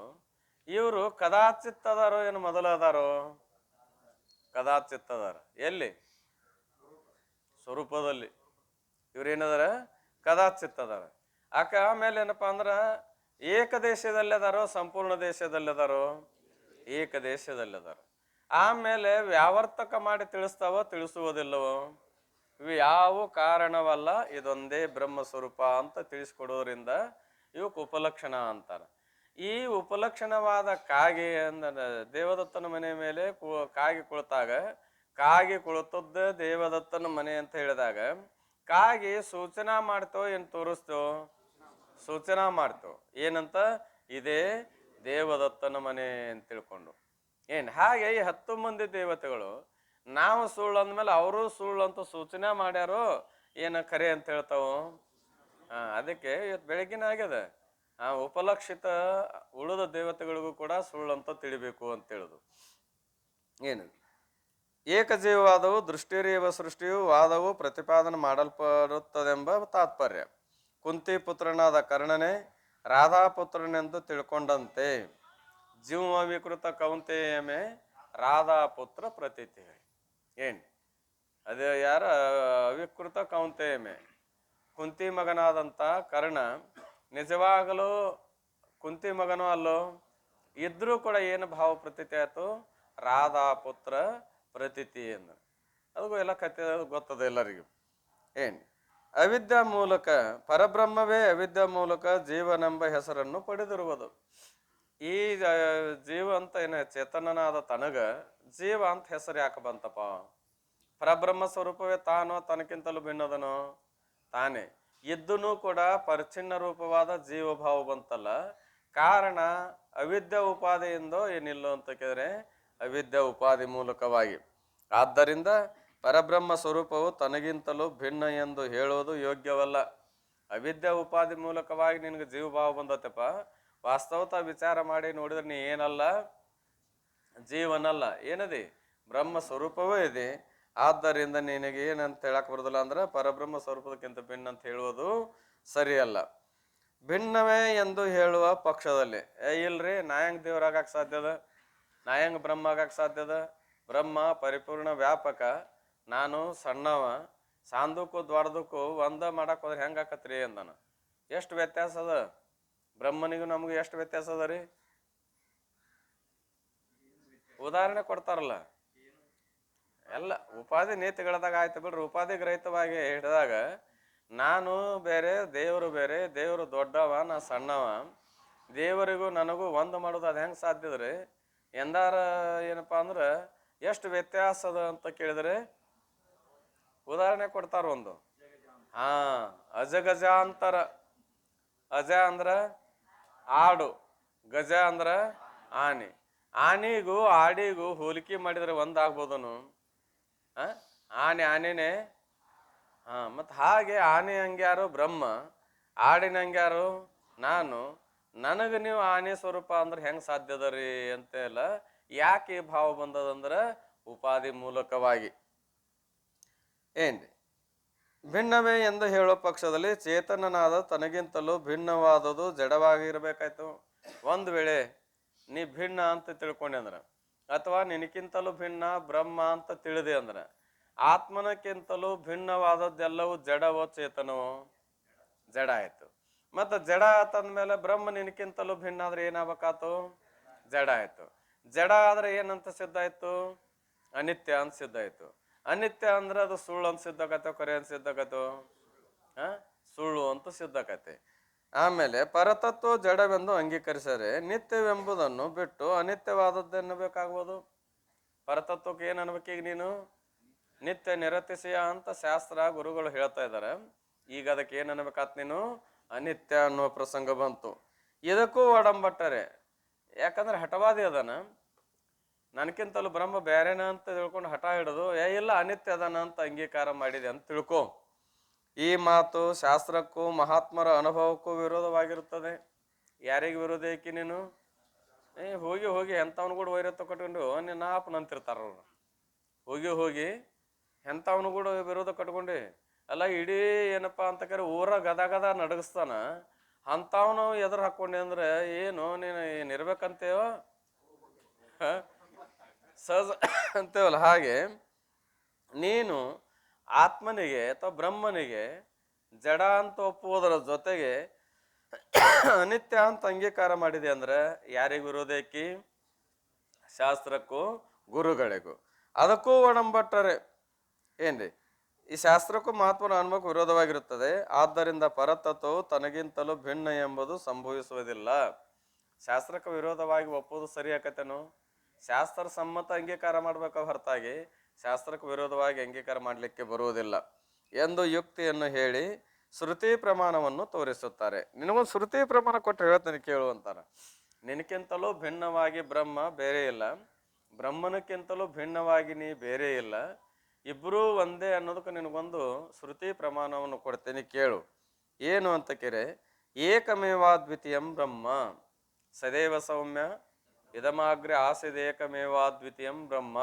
ಇವರು ಕದಾಚಿತ್ ಅದಾರೋ ಏನು ಮೊದಲ ಅದಾರೋ? ಕದಾಚಿತ್ ಅದಾರ. ಎಲ್ಲಿ? ಸ್ವರೂಪದಲ್ಲಿ. ಇವ್ರೇನದಾರ? ಕದಾಚಿತ್ ಅದಾರ. ಆಮೇಲೆ ಏನಪ್ಪಾ ಅಂದ್ರ ಏಕದೇಶದಲ್ಲಿ ಅದಾರೋ ಸಂಪೂರ್ಣ ದೇಶದಲ್ಲಿ ಅದಾರೋ? ಏಕದೇಶದಲ್ಲಿ ಅದಾರ. ಆಮೇಲೆ ವ್ಯಾವರ್ತಕ ಮಾಡಿ ತಿಳಿಸ್ತಾವೋ ತಿಳಿಸುವುದಿಲ್ಲವೋ? ಇವು ಯಾವ ಕಾರಣವಲ್ಲ, ಇದೊಂದೇ ಬ್ರಹ್ಮ ಸ್ವರೂಪ ಅಂತ ತಿಳಿಸ್ಕೊಡೋದ್ರಿಂದ ಇವಕ್ಕೆ ಉಪಲಕ್ಷಣ ಅಂತಾರ. ಈ ಉಪಲಕ್ಷಣವಾದ ಕಾಗೆ ದೇವದತ್ತನ ಮನೆ ಮೇಲೆ ಕಾಗೆ ಕುಳಿತಾಗ, ಕಾಗೆ ಕುಳಿತದ್ದ ದೇವದತ್ತನ ಮನೆ ಅಂತ ಹೇಳಿದಾಗ ಕಾಗೆ ಸೂಚನಾ ಮಾಡ್ತೋ ಏನ್ ತೋರಿಸ್ತೋ? ಸೂಚನಾ ಮಾಡ್ತೋ. ಏನಂತ? ಇದೇ ದೇವದತ್ತನ ಮನೆ ಅಂತ ತಿಳ್ಕೊಂಡು. ಹಾಗೆ ಈ 10 ಮಂದಿ ದೇವತೆಗಳು ನಾವು ಸುಳ್ಳು ಅಂದ್ಮೇಲೆ ಅವರು ಸುಳ್ಳು ಅಂತ ಸೂಚನೆ ಮಾಡ್ಯಾರೋ ಏನ ಖರೆ ಅಂತ ಹೇಳ್ತಾವ? ಅದಕ್ಕೆ ಇವತ್ತು ಬೆಳಗಿನ ಆಗ್ಯದ ಉಪಲಕ್ಷಿತ ಉಳಿದ ದೇವತೆಗಳಿಗೂ ಕೂಡ ಸುಳ್ಳು ಅಂತ ತಿಳಿಬೇಕು ಅಂತ ಹೇಳುದು. ಏನು ಏಕಜೀವವಾದವು ದೃಷ್ಟಿರೇವ ಸೃಷ್ಟಿಯು ವಾದವು ಪ್ರತಿಪಾದನೆ ಮಾಡಲ್ಪಡುತ್ತದೆಂಬ ತಾತ್ಪರ್ಯ. ಕುಂತಿ ಪುತ್ರನಾದ ಕರ್ಣನೆ ರಾಧಾಪುತ್ರನೆಂದು ತಿಳ್ಕೊಂಡಂತೆ ಜೀವ ವಿಕೃತ ಕೌಂತೆಯಮೆ ರಾಧಾಪುತ್ರ ಪ್ರತೀತಿ. ಏನ್ ಅದೇ ಯಾರ ಅವಿಕೃತ ಕೌಂತೆಯಮೆ ಕುಂತಿ ಮಗನಾದಂತ ಕರ್ಣ ನಿಜವಾಗಲೂ ಕುಂತಿ ಮಗನೋ ಅಲ್ಲೋ? ಇದ್ರೂ ಕೂಡ ಏನು ಭಾವ ಪ್ರತೀತಿ ಆಯ್ತು? ರಾಧಾ ಪುತ್ರ ಪ್ರತೀತಿ ಎಂದು. ಅದಕ್ಕೂ ಎಲ್ಲ ಕಥೆ ಗೊತ್ತದ ಎಲ್ಲರಿಗೂ. ಏನ್ ಅವಿದ್ಯಾ ಮೂಲಕ ಪರಬ್ರಹ್ಮವೇ ಅವಿದ್ಯಾ ಮೂಲಕ ಜೀವನೆಂಬ ಹೆಸರನ್ನು ಪಡೆದಿರುವುದು. ಈ ಜೀವ ಅಂತ ಏನ ಚೇತನನಾದ ತನಗ ಜೀವ ಅಂತ ಹೆಸರು ಯಾಕೆ ಬಂತಪ್ಪ? ಪರಬ್ರಹ್ಮ ಸ್ವರೂಪವೇ ತಾನೋ ತನಕ್ಕಿಂತಲೂ ಭಿನ್ನದನೋ? ತಾನೇ ಇದ್ದೂ ಕೂಡ ಪರಿಚ್ಛಿನ್ನ ರೂಪವಾದ ಜೀವಭಾವ ಬಂತಲ್ಲ. ಕಾರಣ ಅವಿದ್ಯಾ ಉಪಾಧಿಯಿಂದ ಏನಿಲ್ಲ ಅಂತ ಕೇಳಿದ್ರೆ ಅವಿದ್ಯಾ ಉಪಾಧಿ ಮೂಲಕವಾಗಿ. ಆದ್ದರಿಂದ ಪರಬ್ರಹ್ಮ ಸ್ವರೂಪವು ತನಗಿಂತಲೂ ಭಿನ್ನ ಎಂದು ಹೇಳುವುದು ಯೋಗ್ಯವಲ್ಲ. ಅವಿದ್ಯಾ ಉಪಾಧಿ ಮೂಲಕವಾಗಿ ನಿನಗೆ ಜೀವಭಾವ ಬಂದತ್ತಪ್ಪ. ವಾಸ್ತವತ ವಿಚಾರ ಮಾಡಿ ನೋಡಿದ್ರೆ ನೀ ಏನಲ್ಲ, ಜೀವನಲ್ಲ, ಏನದಿ ಬ್ರಹ್ಮ ಸ್ವರೂಪವೇ ಇದೆ. ಆದ್ದರಿಂದ ನಿನಗೆ ಏನಂತ ಹೇಳಕ್ ಬರೋದಿಲ್ಲ ಅಂದ್ರೆ ಪರಬ್ರಹ್ಮ ಸ್ವರೂಪದಕ್ಕಿಂತ ಭಿನ್ನ ಅಂತ ಹೇಳುವುದು ಸರಿಯಲ್ಲ. ಭಿನ್ನವೇ ಎಂದು ಹೇಳುವ ಪಕ್ಷದಲ್ಲಿ ಇಲ್ರಿ ನಾ ಹೆಂಗ್ ದೇವ್ರಾಗಕ್ಕೆ ಸಾಧ್ಯದ, ನಾ ಹೆಂಗ್ ಬ್ರಹ್ಮ ಆಗಕ್ಕೆ ಸಾಧ್ಯದ? ಬ್ರಹ್ಮ ಪರಿಪೂರ್ಣ ವ್ಯಾಪಕ, ನಾನು ಸಣ್ಣವ, ಸಾಂದಕ್ಕೂ ದ್ವಾರದಕ್ಕೂ ಒಂದ ಮಾಡಕ್ ಹೋದ್ರೆ ಹೆಂಗ ಆಕತ್ರಿ ಅಂದಾನ. ಎಷ್ಟು ವ್ಯತ್ಯಾಸ ಅದ ಬ್ರಹ್ಮನಿಗೂ ನಮಗೂ, ಎಷ್ಟು ವ್ಯತ್ಯಾಸ ಅದ ರೀ? ಉದಾಹರಣೆ ಕೊಡ್ತಾರಲ್ಲ, ಎಲ್ಲ ಉಪಾಧಿ ನೀತಿಗಳದಾಗ ಆಯ್ತು ಬಿಡ್ರಿ. ಉಪಾಧಿ ಗ್ರಹಿತವಾಗಿ ಹಿಡಿದಾಗ ನಾನು ಬೇರೆ ದೇವರು ಬೇರೆ, ದೇವರು ದೊಡ್ಡವ ನಾ ಸಣ್ಣವ, ದೇವರಿಗೂ ನನಗೂ ಒಂದು ಮಾಡೋದು ಅದು ಹೆಂಗೆ ಸಾಧ್ಯದ್ರಿ? ಎಂದಾರ ಏನಪ್ಪಾ ಅಂದ್ರೆ ಎಷ್ಟು ವ್ಯತ್ಯಾಸ ಅದ ಅಂತ ಕೇಳಿದ್ರೆ ಉದಾಹರಣೆ ಕೊಡ್ತಾರ ಒಂದು. ಅಜಗಜ ಅಂತಾರ. ಅಜ ಅಂದ್ರ ಆಡು, ಗಜ ಅಂದ್ರ ಆನೆ. ಆನೆಗೂ ಆಡಿಗೂ ಹೋಲಿಕೆ ಮಾಡಿದ್ರೆ ಒಂದಾಗ್ಬೋದನು? ಆನೆ ಆನೆನೆ. ಮತ್ ಹಾಗೆ ಆನೆ ಹಂಗ್ಯಾರು ಬ್ರಹ್ಮ, ಆಡಿನ ಹಂಗ್ಯಾರು ನಾನು, ನನಗ ನೀವು ಆನೆ ಸ್ವರೂಪ ಅಂದ್ರೆ ಹೆಂಗ್ ಸಾಧ್ಯದ ರೀ ಅಂತೆಲ್ಲ. ಯಾಕೆ ಭಾವ ಬಂದದಂದ್ರ ಉಪಾಧಿ ಮೂಲಕವಾಗಿ. ಏನ್ರಿ ಭಿನ್ನವೇ ಎಂದು ಹೇಳೋ ಪಕ್ಷದಲ್ಲಿ ಚೇತನನಾದ ತನಗಿಂತಲೂ ಭಿನ್ನವಾದದು ಜಡವಾಗಿರ್ಬೇಕಾಯ್ತು. ಒಂದ್ ವೇಳೆ ನೀ ಭಿನ್ನ ಅಂತ ತಿಳ್ಕೊಂಡೆ ಅಂದ್ರ, ಅಥವಾ ನಿನಕ್ಕಿಂತಲೂ ಭಿನ್ನ ಬ್ರಹ್ಮ ಅಂತ ತಿಳಿದೆ ಅಂದ್ರ, ಆತ್ಮನಕ್ಕಿಂತಲೂ ಭಿನ್ನವಾದದ್ದೆಲ್ಲವೂ ಜಡವೋ ಚೇತನವೋ? ಜಡ ಆಯ್ತು. ಮತ್ತ ಜಡ ಆತಂದ್ಮೇಲೆ ಬ್ರಹ್ಮ ನಿನಕ್ಕಿಂತಲೂ ಭಿನ್ನ ಆದ್ರೆ ಏನಾಗಬೇಕಾತು? ಜಡ ಆಯ್ತು. ಜಡ ಆದ್ರೆ ಏನಂತ ಸಿದ್ಧ ಆಯ್ತು? ಅನಿತ್ಯ ಅಂತ ಸಿದ್ಧ ಆಯ್ತು. ಅನಿತ್ಯ ಅಂದ್ರೆ ಅದು ಸುಳ್ಳು ಅಂತ ಸಿದ್ಧಕತ್ತೋ ಕರೆ ಅಂತ ಸಿದ್ಧಕತ್ತೋ? ಸುಳ್ಳು ಅಂತ ಸಿದ್ಧಕತೆ. ಆಮೇಲೆ ಪರತತ್ವ ಜಡವೆಂದು ಅಂಗೀಕರಿಸರೆ ನಿತ್ಯವೆಂಬುದನ್ನು ಬಿಟ್ಟು ಅನಿತ್ಯವಾದದ್ದನ್ನು ಬೇಕಾಗ್ಬೋದು. ಪರತತ್ವಕ್ಕೆ ಏನ್ ಅನ್ಬೇಕೀಗ ನೀನು? ನಿತ್ಯ ನಿರತಿಶಯ ಅಂತ ಶಾಸ್ತ್ರ ಗುರುಗಳು ಹೇಳ್ತಾ ಇದ್ದಾರೆ. ಈಗ ಅದಕ್ಕೆ ಏನ್ ಅನ್ಬೇಕಾತ್ ನೀನು? ಅನಿತ್ಯ ಅನ್ನುವ ಪ್ರಸಂಗ ಬಂತು. ಇದಕ್ಕೂ ಒಡಂಬಟ್ಟರೆ, ಯಾಕಂದ್ರೆ ಹಠವಾದಿ ಅದನ, ನನಕ್ಕಿಂತಲೂ ಬ್ರಹ್ಮ ಬೇರೆನ ಅಂತ ತಿಳ್ಕೊಂಡು ಹಠ ಹಿಡಿದು ಇಲ್ಲ ಅನಿತ್ಯ ಅದನ ಅಂತ ಅಂಗೀಕಾರ ಮಾಡಿದೆ ಅಂತ ತಿಳ್ಕೊ. ಈ ಮಾತು ಶಾಸ್ತ್ರಕ್ಕೂ ಮಹಾತ್ಮರ ಅನುಭವಕ್ಕೂ ವಿರೋಧವಾಗಿರುತ್ತದೆ. ಯಾರಿಗೆ ವಿರೋಧ ಏಕಿ ನೀನು? ಹೋಗಿ ಹೋಗಿ ಎಂಥವನು ಕೂಡ ವೈರತ್ವ ಕಟ್ಕೊಂಡು ನಿನ್ನ ನಂತಿರ್ತಾರ ಅವ್ರು. ಹೋಗಿ ಹೋಗಿ ಎಂಥವನು ಕೂಡ ವಿರೋಧ ಕಟ್ಕೊಂಡಿ ಅಲ್ಲ, ಇಡೀ ಏನಪ್ಪಾ ಅಂತ ಕರೆ ಊರ ಗದ ಗದ ನಡಗಿಸ್ತಾನ. ಅಂಥವನು ಎದುರು ಹಾಕೊಂಡೆ ಅಂದ್ರೆ ಏನು ನೀನು ಏನಿರ್ಬೇಕಂತೇವ? ಸಹಜ ಅಂತೇವಲ್ಲ. ಹಾಗೆ ನೀನು ಆತ್ಮನಿಗೆ ಅಥವಾ ಬ್ರಹ್ಮನಿಗೆ ಜಡ ಅಂತ ಒಪ್ಪುವುದರ ಜೊತೆಗೆ ಅನಿತ್ಯ ಅಂತ ಅಂಗೀಕಾರ ಮಾಡಿದೆ ಅಂದ್ರೆ ಯಾರಿಗೂ ವಿರೋಧಕಿ? ಶಾಸ್ತ್ರಕ್ಕೂ ಗುರುಗಳಿಗೂ. ಅದಕ್ಕೂ ಒಡಂಬಟ್ಟರೆ ಏನ್ರಿ ಈ ಶಾಸ್ತ್ರಕ್ಕೂ ಮಹಾತ್ಮನ ಅನುಭವಕ್ಕೂ ವಿರೋಧವಾಗಿರುತ್ತದೆ. ಆದ್ದರಿಂದ ಪರತತ್ವವು ತನಗಿಂತಲೂ ಭಿನ್ನ ಎಂಬುದು ಸಂಭವಿಸುವುದಿಲ್ಲ. ಶಾಸ್ತ್ರಕ್ಕೆ ವಿರೋಧವಾಗಿ ಒಪ್ಪುವುದು ಸರಿ ಆಕತೇನು? ಶಾಸ್ತ್ರ ಸಮ್ಮತ ಅಂಗೀಕಾರ ಮಾಡ್ಬೇಕ ಹೊರತಾಗಿ ಶಾಸ್ತ್ರಕ್ಕೆ ವಿರೋಧವಾಗಿ ಅಂಗೀಕಾರ ಮಾಡಲಿಕ್ಕೆ ಬರುವುದಿಲ್ಲ ಎಂದು ಯುಕ್ತಿಯನ್ನು ಹೇಳಿ ಶ್ರುತಿ ಪ್ರಮಾಣವನ್ನು ತೋರಿಸುತ್ತಾರೆ. ನಿನಗೊಂದು ಶ್ರುತಿ ಪ್ರಮಾಣ ಕೊಟ್ಟು ಹೇಳ್ತಾನೆ ಕೇಳುವಂತಾರ. ನಿನಕ್ಕಿಂತಲೂ ಭಿನ್ನವಾಗಿ ಬ್ರಹ್ಮ ಬೇರೆ ಇಲ್ಲ, ಬ್ರಹ್ಮನಕ್ಕಿಂತಲೂ ಭಿನ್ನವಾಗಿ ನೀ ಬೇರೆ ಇಲ್ಲ, ಇಬ್ಬರೂ ಒಂದೇ ಅನ್ನೋದಕ್ಕೆ ನಿನಗೊಂದು ಶ್ರುತಿ ಪ್ರಮಾಣವನ್ನು ಕೊಡ್ತೇನೆ ಕೇಳು. ಏನು ಅಂತ ಕೇರೆ, ಏಕಮೇವಾದ್ವಿತೀಯಂ ಬ್ರಹ್ಮ ಸದೇವ ಸೌಮ್ಯ ಇದಮಾಗ್ರೆ ಆಸಿದೇಕಮೇವಾದ್ವಿತೀಯಂ ಬ್ರಹ್ಮ.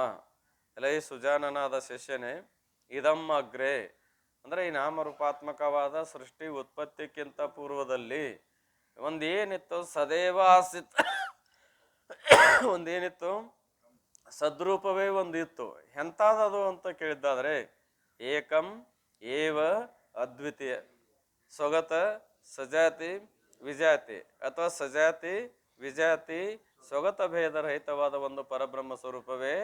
ಎಲೈ ಸುಜಾನನಾದ ಶಿಷ್ಯನೇ, ಇದಂ ಅಗ್ರೆ ಅಂದ್ರೆ ಈ ನಾಮರೂಪಾತ್ಮಕವಾದ ಸೃಷ್ಟಿ ಉತ್ಪತ್ತಿಕ್ಕಿಂತ ಪೂರ್ವದಲ್ಲಿ ಒಂದೇನಿತ್ತು? ಸದೇವ ಆಸಿತ್. ಒಂದೇನಿತ್ತು? ಸದ್ರೂಪವೇ ಒಂದಿತ್ತು. ಎಂಥದದು ಅಂತ ಕೇಳಿದ್ದಾದ್ರೆ ಏಕಂ ಏವ ಅದ್ವಿತೀಯ ಸ್ವಗತ ಸಜಾತಿ ವಿಜಾತಿ ಅಥವಾ ಸಜಾತಿ ವಿಜಾತಿ ಸ್ವಗತ ಭೇದ ರಹಿತವಾದ ಒಂದು ಪರಬ್ರಹ್ಮ ಸ್ವರೂಪವೇ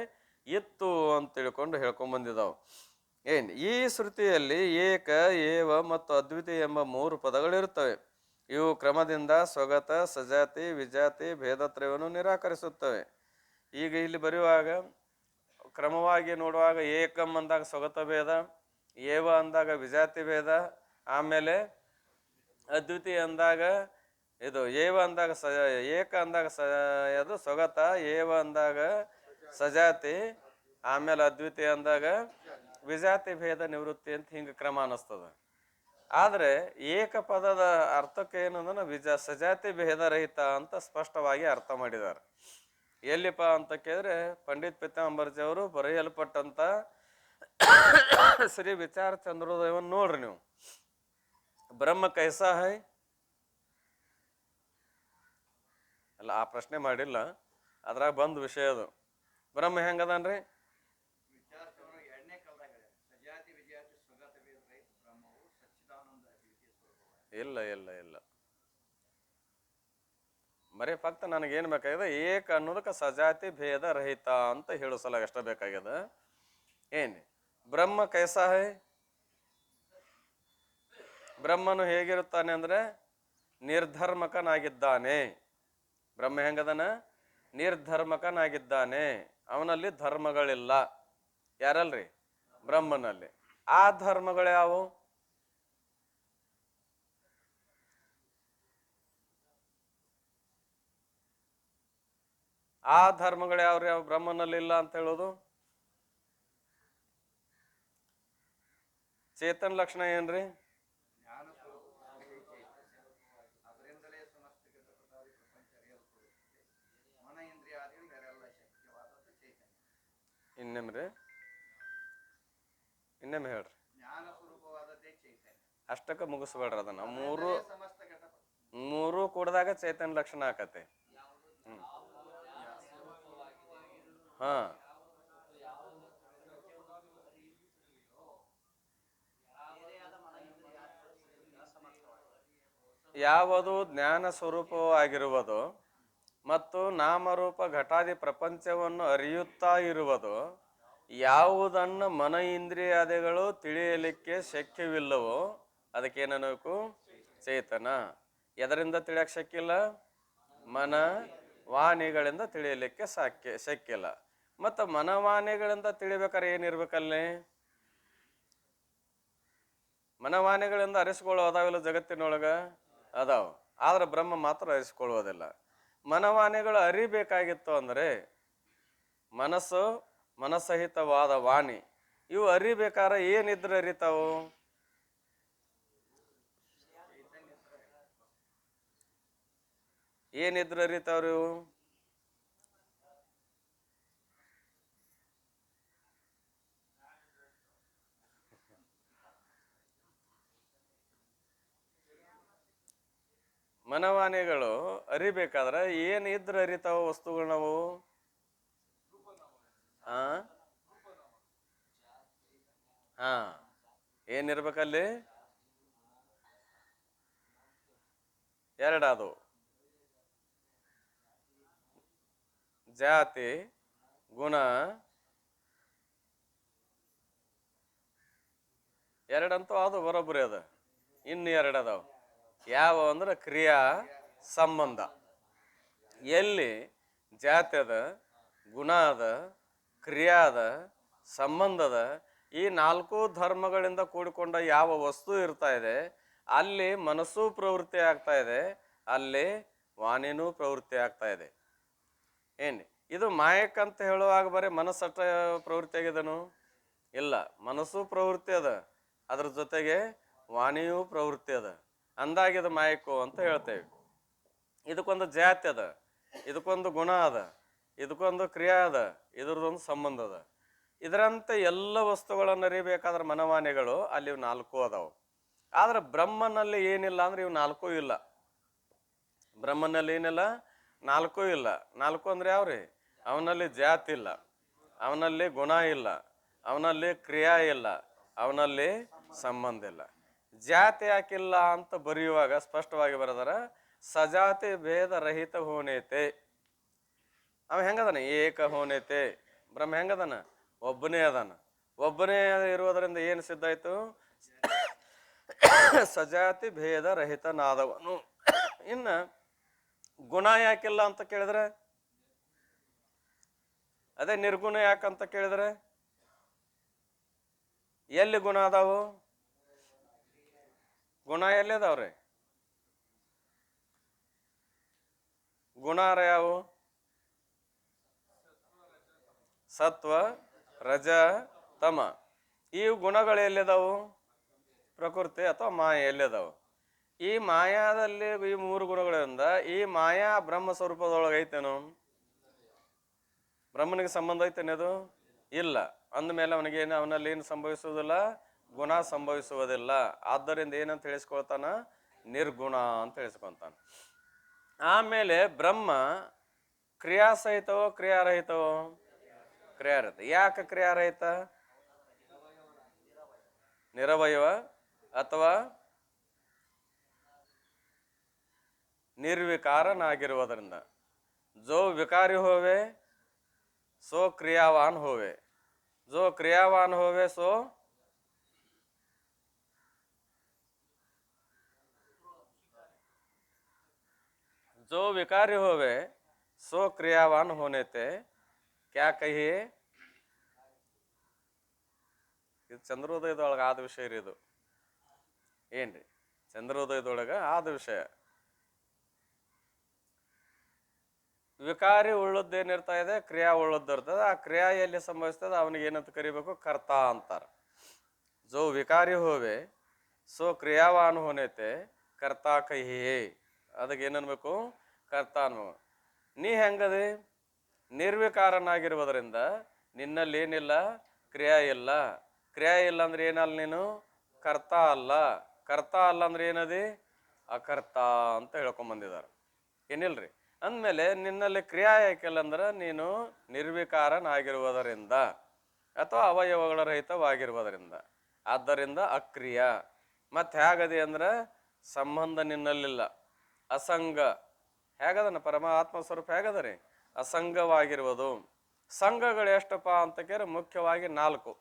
ಇತ್ತು ಅಂತ ತಿಳ್ಕೊಂಡು ಹೇಳ್ಕೊಂಡ್ ಈ ಶ್ರುತಿಯಲ್ಲಿ ಏಕ ಏವ ಮತ್ತು ಅದ್ವಿತೀಯ ಎಂಬ 3 ಪದಗಳಿರುತ್ತವೆ. ಇವು ಕ್ರಮದಿಂದ ಸ್ವಗತ ಸಜಾತಿ ವಿಜಾತಿ ಭೇದತ್ರಯವನ್ನು ನಿರಾಕರಿಸುತ್ತವೆ. ಈಗ ಇಲ್ಲಿ ಬರೆಯುವಾಗ ಕ್ರಮವಾಗಿ ನೋಡುವಾಗ ಏಕಂ ಅಂದಾಗ ಸ್ವಗತ ಭೇದ, ಏವ ಅಂದಾಗ ವಿಜಾತಿ ಭೇದ, ಆಮೇಲೆ ಅದ್ವಿತೀಯ ಅಂದಾಗ ಇದು ಏವ ಅಂದಾಗ ಏಕ ಅಂದಾಗ ಅದು ಸ್ವಗತ, ಏವ ಅಂದಾಗ ಸಜಾತಿ, ಆಮೇಲೆ ಅದ್ವಿತೀಯ ಅಂದಾಗ ವಿಜಾತಿ ಭೇದ ನಿವೃತ್ತಿ ಅಂತ ಹಿಂಗೆ ಕ್ರಮ ಅನಿಸ್ತದ. ಆದ್ರೆ ಏಕ ಪದದ ಅರ್ಥಕ್ಕೆ ಏನಂದ್ರೆ ಸಜಾತಿ ಭೇದ ರಹಿತ ಅಂತ ಸ್ಪಷ್ಟವಾಗಿ ಅರ್ಥ ಮಾಡಿದ್ದಾರೆ. ಎಲ್ಲಿಪ್ಪ ಅಂತ ಕೇಳಿದ್ರೆ ಪಂಡಿತ್ ಪೀತಾಂಬರ್ಜಿ ಅವರು ಬರೆಯಲ್ಪಟ್ಟಂತ ಶ್ರೀ ವಿಚಾರ ಚಂದ್ರೋದಯವನ್ನು ನೋಡ್ರಿ ನೀವು. ಬ್ರಹ್ಮ ಕೈಸಾ ಹೈ ಅಲ್ಲ, ಆ ಪ್ರಶ್ನೆ ಮಾಡಿಲ್ಲ, ಅದ್ರಾಗ ಬಂದ್ ವಿಷಯ ಅದು. ಬ್ರಹ್ಮ ಹೆಂಗದನ್ರಿ? ಇಲ್ಲ ಇಲ್ಲ ಇಲ್ಲ, ಬರೀ ಫಕ್ತ ನನಗೇನು ಬೇಕಾಗಿದೆ, ಏಕ ಅನ್ನೋದಕ್ಕೆ ಸಜಾತಿ ಭೇದ ರಹಿತ ಅಂತ ಹೇಳೋ ಸಲ ಎಷ್ಟ ಬೇಕಾಗ್ಯದ. ಏನ್ ಬ್ರಹ್ಮ ಕೈಸಾ ಹೈ? ಬ್ರಹ್ಮನು ಹೇಗಿರುತ್ತಾನೆ ಅಂದ್ರೆ ನಿರ್ಧರ್ಮಕನಾಗಿದ್ದಾನೆ. ಬ್ರಹ್ಮ ಹೆಂಗದನ? ನಿರ್ಧರ್ಮಕನಾಗಿದ್ದಾನೆ. ಅವನಲ್ಲಿ ಧರ್ಮಗಳಿಲ್ಲ. ಯಾರಲ್ರಿ? ಬ್ರಹ್ಮನಲ್ಲಿ. ಆ ಧರ್ಮಗಳು ಯಾವುವು? ಆ ಧರ್ಮಗಳು ಯಾವ್ರಿ? ಯಾವ ಬ್ರಹ್ಮನಲ್ಲಿ ಇಲ್ಲ ಅಂತ ಹೇಳೋದು? ಚೇತನ್ ಲಕ್ಷಣ ಏನ್ರಿ? ಇನ್ನೇಮ್ರಿ? ಇನ್ನೇಮ್ ಹೇಳ್ರಿ. ಅಷ್ಟಕ್ಕ ಮುಗಿಸ್ಬೇಡ್ರಿ ಅದನ್ನ. ಮೂರು ಕೂಡದಾಗ ಚೈತನ್ಯ ಲಕ್ಷಣ ಆಕತೆ. ಹಾ, ಯಾವುದು ಜ್ಞಾನ ಸ್ವರೂಪವಾಗಿರುವುದು ಮತ್ತು ನಾಮರೂಪ ಘಟಾದಿ ಪ್ರಪಂಚವನ್ನು ಅರಿಯುತ್ತಾ ಇರುವುದು, ಯಾವುದನ್ನು ಮನ ಇಂದ್ರಿಯಾದಿಗಳು ತಿಳಿಯಲಿಕ್ಕೆ ಶಕ್ಯವಿಲ್ಲವೋ ಅದಕ್ಕೇನಬೇಕು? ಚೇತನ. ಎದರಿಂದ ತಿಳಿಯಕ್ಕೆ ಶಕ್ಕಿಲ್ಲ? ಮನ ವಾಣಿಗಳಿಂದ ತಿಳಿಯಲಿಕ್ಕೆ ಶಕ್ಕಿಲ್ಲ. ಮತ್ತು ಮನವಾಣಿಗಳಿಂದ ತಿಳಿಬೇಕಾರೆ ಏನಿರ್ಬೇಕಲ್ಲಿ? ಮನವಾಣಿಗಳಿಂದ ಅರಿಸ್ಕೊಳ್ಳೋ ಅದಾವಿಲ್ಲ ಜಗತ್ತಿನೊಳಗ? ಅದಾವ. ಆದ್ರೆ ಬ್ರಹ್ಮ ಮಾತ್ರ ಅರಿಸ್ಕೊಳ್ಳೋದಿಲ್ಲ. ಮನವಾಣಿಗಳು ಅರಿಬೇಕಾಗಿತ್ತು ಅಂದ್ರೆ ಮನಸಹಿತವಾದ ವಾಣಿ ಇವು ಅರಿಬೇಕಾರ ಏನಿದ್ರೆ ಅರಿತಾವು? ಏನಿದ್ರೆ ಅರಿತಾವ್ರಿ ಇವು? ಮನವಾಣಿಗಳು ಅರಿಬೇಕಾದ್ರೆ ಏನಿದ್ರೆ ಅರಿತಾವ ವಸ್ತುಗಳು ನಾವು? ಹಾ, ಏನಿರ್ಬೇಕಲ್ಲಿ? ಎರಡದು, ಜಾತಿ ಗುಣ. ಎರಡಂತೂ ಅದು ಬರೋಬ್ಬರಿ ಅದ. ಇನ್ನು ಎರಡದಾವ. ಯಾವ ಅಂದ್ರೆ ಕ್ರಿಯಾ ಸಂಬಂಧ. ಎಲ್ಲಿ ಜಾತಿ ಅದ, ಗುಣ ಅದ, ಕ್ರಿಯಾ ಅದ, ಸಂಬಂಧ ಅದ, ಈ 4 ಧರ್ಮಗಳಿಂದ ಕೂಡಿಕೊಂಡ ಯಾವ ವಸ್ತು ಇರ್ತಾ ಇದೆ ಅಲ್ಲಿ ಮನಸ್ಸು ಪ್ರವೃತ್ತಿ ಆಗ್ತಾ ಇದೆ, ಅಲ್ಲಿ ವಾಣಿನೂ ಪ್ರವೃತ್ತಿ ಆಗ್ತಾ ಇದೆ. ಏನ್ ಇದು ಮಾಯಕ್ ಅಂತ ಹೇಳುವಾಗ ಬರೀ ಮನಸ್ಸಷ್ಟ ಪ್ರವೃತ್ತಿ ಆಗಿದನು? ಇಲ್ಲ, ಮನಸ್ಸು ಪ್ರವೃತ್ತಿ ಅದ, ಅದ್ರ ಜೊತೆಗೆ ವಾಣಿಯೂ ಪ್ರವೃತ್ತಿ ಅದ. ಅಂದಾಗಿದು ಮಾಯಕು ಅಂತ ಹೇಳ್ತೇವೆ. ಇದಕ್ಕೊಂದು ಜಾತಿ ಅದ, ಇದಕ್ಕೊಂದು ಗುಣ ಅದ, ಇದಕ್ಕೊಂದು ಕ್ರಿಯಾ ಅದ, ಇದ್ರದೊಂದು ಸಂಬಂಧ ಅದ. ಇದರಂತೆ ಎಲ್ಲ ವಸ್ತುಗಳನ್ನು ಅರಿಬೇಕಾದ್ರೆ ಮನವಾಣಿಗಳು ಅಲ್ಲಿ 4 ಅದಾವು. ಆದ್ರೆ ಬ್ರಹ್ಮನಲ್ಲಿ ಏನಿಲ್ಲ ಅಂದ್ರೆ ಇವು 4 ಇಲ್ಲ. ಬ್ರಹ್ಮನಲ್ಲಿ ಏನಿಲ್ಲ? 4 ಇಲ್ಲ. 4 ಅಂದ್ರೆ ಯಾವ್ರಿ? ಅವನಲ್ಲಿ ಜಾತಿ ಇಲ್ಲ, ಅವನಲ್ಲಿ ಗುಣ ಇಲ್ಲ, ಅವನಲ್ಲಿ ಕ್ರಿಯಾ ಇಲ್ಲ, ಅವನಲ್ಲಿ ಸಂಬಂಧ ಇಲ್ಲ. ಜಾತಿ ಯಾಕಿಲ್ಲ ಅಂತ ಬರೆಯುವಾಗ ಸ್ಪಷ್ಟವಾಗಿ ಬರೆದಾರ, ಸಜಾತಿ ಭೇದ ರಹಿತ ಹೋಣೇತೆ. ಅವ ಹೆಂಗದಾನ ಏಕ ಹೋನೈತೆ. ಬ್ರಹ್ಮ ಹೆಂಗದಾನ ಒಬ್ಬನೇ ಅದಾನ. ಒಬ್ಬನೇ ಇರುವುದರಿಂದ ಏನು ಸಿದ್ಧ ಆಯ್ತು? ಸಜಾತಿ ಭೇದ ರಹಿತನಾದವನು. ಇನ್ನ ಗುಣ ಯಾಕಿಲ್ಲ ಅಂತ ಕೇಳಿದ್ರೆ, ಅದೇ ನಿರ್ಗುಣ ಯಾಕಂತ ಕೇಳಿದ್ರೆ, ಎಲ್ಲಿ ಗುಣ ಅದಾವು? ಗುಣ ಎಲ್ಲಿ ಅದಾವ್ರಿ? ಗುಣಾರ ಯಾವು? ಸತ್ವ, ರಜ, ತಮ. ಈ ಗುಣಗಳು ಎಲ್ಲಿದಾವು? ಪ್ರಕೃತಿ ಅಥವಾ ಮಾಯ ಎಲ್ಲಿದಾವು? ಈ ಮಾಯಾದಲ್ಲಿ ಈ ಮೂರು ಗುಣಗಳಿಂದ ಈ ಮಾಯಾ ಬ್ರಹ್ಮ ಸ್ವರೂಪದೊಳಗೆ ಐತೇನು? ಬ್ರಹ್ಮನಿಗೆ ಸಂಬಂಧ ಐತೇನೆ? ಅದು ಇಲ್ಲ. ಅಂದಮೇಲೆ ಅವನಲ್ಲಿ ಏನು ಸಂಭವಿಸುವುದಿಲ್ಲ? ಗುಣ ಸಂಭವಿಸುವುದಿಲ್ಲ. ಆದ್ದರಿಂದ ಏನಂತ ಹೇಳಿಸ್ಕೊಳ್ತಾನ? ನಿರ್ಗುಣ ಅಂತ ಹೇಳಿಸ್ಕೊಂತಾನ. ಆಮೇಲೆ ಬ್ರಹ್ಮ ಕ್ರಿಯಾಸಹಿತವೋ ಕ್ರಿಯಾರಹಿತವೋ? ಕ್ರಿಯಾರಹಿತ. ಯಾಕೆ ಕ್ರಿಯಾರಹಿತ? ನಿರವಯವ ಅಥವಾ ನಿರ್ವಿಕಾರನಾಗಿರುವುದರಿಂದ. ಜೋ ವಿಕಾರಿ ಹೋವೆ ಸೋ ಕ್ರಿಯಾವಾನ್ ಹೋವೆ, ಜೋ ಕ್ರಿಯಾವಾನ್ ಹೋವೆ ಸೋ जो विकारी होवे सो क्रियावान होने ते क्या कहिए? ಇದು ಚಂದ್ರೋದಯದೊಳಗೆ ಆದ ವಿಷಯ ರೀ. ಇದು ಏನ್ರಿ? ಚಂದ್ರೋದಯದೊಳಗ ಆದ ವಿಷಯ. ವಿಕಾರಿ ಉಳ್ಳದ್ದೇನಿರ್ತಾ ಇದೆ, ಕ್ರಿಯಾ ಉಳ್ಳದ್ದಿರ್ತದೆ. ಆ ಕ್ರಿಯಾ ಎಲ್ಲಿ ಸಂಭವಿಸ್ತದೆ ಅವನಿಗೆ ಏನಂತ ಕರಿಬೇಕು? ಕರ್ತ ಅಂತಾರ. ಜೋ ವಿಕಾರಿ ಹೋವೆ ಸೋ ಕ್ರಿಯಾವಾನ್ ಹೋನೇತೆ ಕರ್ತಾ ಕಹಿಯೇ. ಅದಕ್ಕೆ ಏನನ್ಬೇಕು? ಕರ್ತ ಅನ್ಬೇಕು. ನೀ ಹೆಂಗದೆ? ನಿರ್ವಿಕಾರನಾಗಿರುವುದರಿಂದ ನಿನ್ನಲ್ಲಿ ಏನಿಲ್ಲ? ಕ್ರಿಯಾ ಇಲ್ಲ. ಕ್ರಿಯಾ ಇಲ್ಲ ಅಂದ್ರೆ ಏನಲ್ಲ ನೀನು? ಕರ್ತ ಅಲ್ಲ. ಕರ್ತ ಅಲ್ಲ ಅಂದ್ರೆ ಏನದಿ? ಅಕರ್ತ ಅಂತ ಹೇಳ್ಕೊಂಬಂದಿದ್ದಾರೆ. ಏನಿಲ್ರಿ? ಅಂದಮೇಲೆ ನಿನ್ನಲ್ಲಿ ಕ್ರಿಯಾ ಯಾಕಿಲ್ಲ ಅಂದ್ರೆ ನೀನು ನಿರ್ವಿಕಾರನಾಗಿರುವುದರಿಂದ ಅಥವಾ ಅವಯವಗಳ ರಹಿತವಾಗಿರುವುದರಿಂದ. ಆದ್ದರಿಂದ ಅಕ್ರಿಯ. ಮತ್ತೆ ಹೇಗದೆ ಅಂದ್ರೆ ಸಂಬಂಧ ನಿನ್ನಲ್ಲಿಲ್ಲ, ಅಸಂಗ. ಹೇಗದನ ಪರಮಾತ್ಮ ಸ್ವರೂಪ? ಹೇಗದ ರೀ? ಅಸಂಗವಾಗಿರುವುದು. ಸಂಘಗಳು ಎಷ್ಟಪ್ಪ ಅಂತ ಕೇಳಿದ್ರೆ ಮುಖ್ಯವಾಗಿ 4.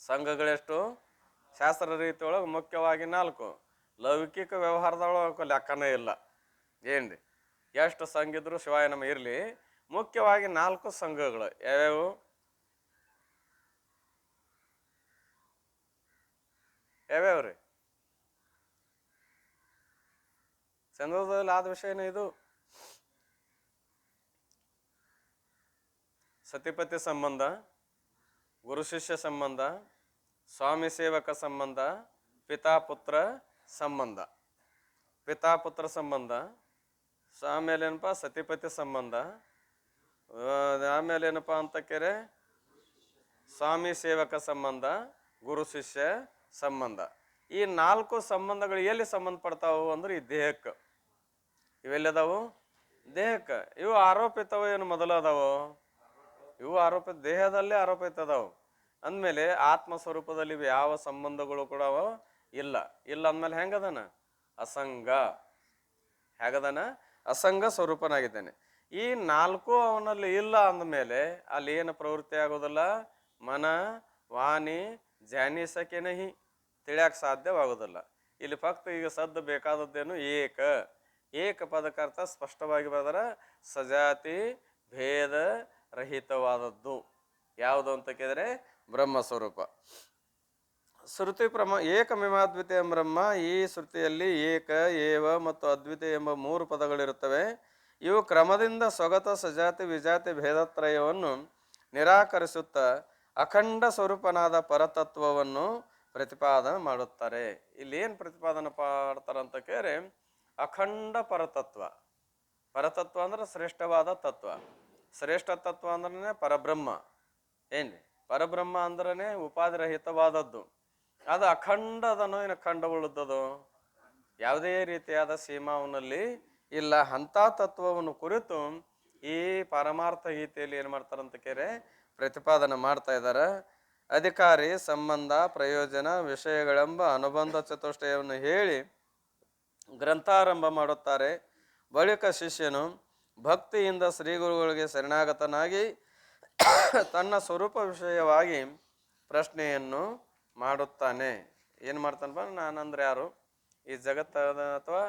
ಸಂಘಗಳೆಷ್ಟು? ಶಾಸ್ತ್ರ ರೀತಿ ಒಳಗೆ ಮುಖ್ಯವಾಗಿ 4. ಲೌಕಿಕ ವ್ಯವಹಾರದೊಳಗೆ ಲೆಕ್ಕನೇ ಇಲ್ಲ. ಏನ್ರಿ? ಎಷ್ಟು ಸಂಘ ಇದ್ರು ಶಿವಾಯ ನಮ ಇರಲಿ. ಮುಖ್ಯವಾಗಿ 4 ಸಂಘಗಳು ಯಾವ್ಯಾವು? ಯಾವ್ಯಾವ್ರಿ? ಚಂದ್ರೋದಯದಲ್ಲಿ ಆದ ವಿಷಯನೇ ಇದು. ಸತಿಪತಿ ಸಂಬಂಧ, ಗುರು ಶಿಷ್ಯ ಸಂಬಂಧ, ಸ್ವಾಮಿ ಸೇವಕ ಸಂಬಂಧ, ಪಿತಾಪುತ್ರ ಸಂಬಂಧ. ಪಿತಾಪುತ್ರ ಸಂಬಂಧ, ಆಮೇಲೆ ಏನಪ್ಪ? ಸತಿಪತಿ ಸಂಬಂಧ. ಆಮೇಲೆ ಏನಪ್ಪ ಅಂತ ಕೇರೆ? ಸ್ವಾಮಿ ಸೇವಕ ಸಂಬಂಧ, ಗುರು ಶಿಷ್ಯ ಸಂಬಂಧ. ಈ 4 ಸಂಬಂಧಗಳು ಎಲ್ಲಿ ಸಂಬಂಧಪಡ್ತಾವು ಅಂದ್ರೆ ಈ ದೇಹಕ್ಕೆ. ಇವೆಲ್ಲದಾವು ದೇಹಕ್ಕೆ. ಇವು ಆರೋಪಿತವ ಏನು ಮೊದಲು ಅದಾವು? ಇವು ಆರೋಪಿತ, ದೇಹದಲ್ಲೇ ಆರೋಪಿತ ಅದಾವು. ಅಂದಮೇಲೆ ಆತ್ಮ ಸ್ವರೂಪದಲ್ಲಿ ಇವು ಯಾವ ಸಂಬಂಧಗಳು ಕೂಡ ಇಲ್ಲ. ಇಲ್ಲ ಅಂದಮೇಲೆ ಹೆಂಗದಾನ? ಅಸಂಗ. ಹೇಗದಾನ? ಅಸಂಗ ಸ್ವರೂಪನಾಗಿದ್ದಾನೆ. ಈ 4 ಅವನಲ್ಲಿ ಇಲ್ಲ ಅಂದಮೇಲೆ ಅಲ್ಲಿ ಏನು ಪ್ರವೃತ್ತಿ ಆಗೋದಿಲ್ಲ? ಮನ ವಾಣಿ ಜಾನಿಸಕ್ಕೆ ನಹಿ, ತಿಳಿಯಕ್ಕೆ ಸಾಧ್ಯವಾಗೋದಿಲ್ಲ. ಇಲ್ಲಿ ಫಕ್ತ ಈಗ ಸದ್ದು ಬೇಕಾದದ್ದೇನು? ಏಕ. ಏಕ ಪದಕ್ಕರ್ಥ ಸ್ಪಷ್ಟವಾಗಿ ಬರೆದರ ಸಜಾತಿ ಭೇದ ರಹಿತವಾದದ್ದು. ಯಾವುದು ಅಂತ ಕೇಳಿದ್ರೆ ಬ್ರಹ್ಮ ಸ್ವರೂಪ. ಶ್ರುತಿ ಏಕಮೇವಾದ್ವಿತೀಯ ಬ್ರಹ್ಮ. ಈ ಶ್ರುತಿಯಲ್ಲಿ ಏಕ, ಏವ ಮತ್ತು ಅದ್ವಿತೀಯ ಎಂಬ 3 ಪದಗಳಿರುತ್ತವೆ. ಇವು ಕ್ರಮದಿಂದ ಸ್ವಗತ ಸಜಾತಿ ವಿಜಾತಿ ಭೇದತ್ರಯವನ್ನು ನಿರಾಕರಿಸುತ್ತಾ ಅಖಂಡ ಸ್ವರೂಪನಾದ ಪರತತ್ವವನ್ನು ಪ್ರತಿಪಾದನೆ ಮಾಡುತ್ತಾರೆ. ಇಲ್ಲಿ ಏನು ಪ್ರತಿಪಾದನೆ ಮಾಡ್ತಾರಂತ ಕೇಳಿ, ಅಖಂಡ ಪರತತ್ವ. ಪರತತ್ವ ಅಂದ್ರೆ ಶ್ರೇಷ್ಠವಾದ ತತ್ವ. ಶ್ರೇಷ್ಠ ತತ್ವ ಅಂದ್ರೆ ಪರಬ್ರಹ್ಮ. ಏನ್ರಿ? ಪರಬ್ರಹ್ಮ ಅಂದ್ರೆ ಉಪಾಧಿರಹಿತವಾದದ್ದು. ಅದು ಅಖಂಡದನೋ ಏನು ಖಂಡವುಳ್ಳದ್ದು? ಯಾವುದೇ ರೀತಿಯಾದ ಸೀಮಾವನಲ್ಲಿ ಇಲ್ಲ. ಅಂಥ ತತ್ವವನ್ನು ಕುರಿತು ಈ ಪಾರಮಾರ್ಥ ಗೀತೆಯಲ್ಲಿ ಏನು ಮಾಡ್ತಾರಂತ ಕೇರೆ ಪ್ರತಿಪಾದನೆ ಮಾಡ್ತಾ ಇದ್ದಾರೆ. ಅಧಿಕಾರಿ, ಸಂಬಂಧ, ಪ್ರಯೋಜನ, ವಿಷಯಗಳೆಂಬ ಅನುಬಂಧ ಚತುಷ್ಟಯವನ್ನು ಹೇಳಿ ಗ್ರಂಥಾರಂಭ ಮಾಡುತ್ತಾರೆ. ಬಳಿಕ ಶಿಷ್ಯನು ಭಕ್ತಿಯಿಂದ ಶ್ರೀ ಗುರುಗಳಿಗೆ ಶರಣಾಗತನಾಗಿ ತನ್ನ ಸ್ವರೂಪ ವಿಷಯವಾಗಿ ಪ್ರಶ್ನೆಯನ್ನು ಮಾಡುತ್ತಾನೆ. ಏನು ಮಾಡ್ತಾನಪ್ಪ, ನಾನಂದ್ರೆ ಯಾರು, ಈ ಜಗತ್ತದ ಅಥವಾ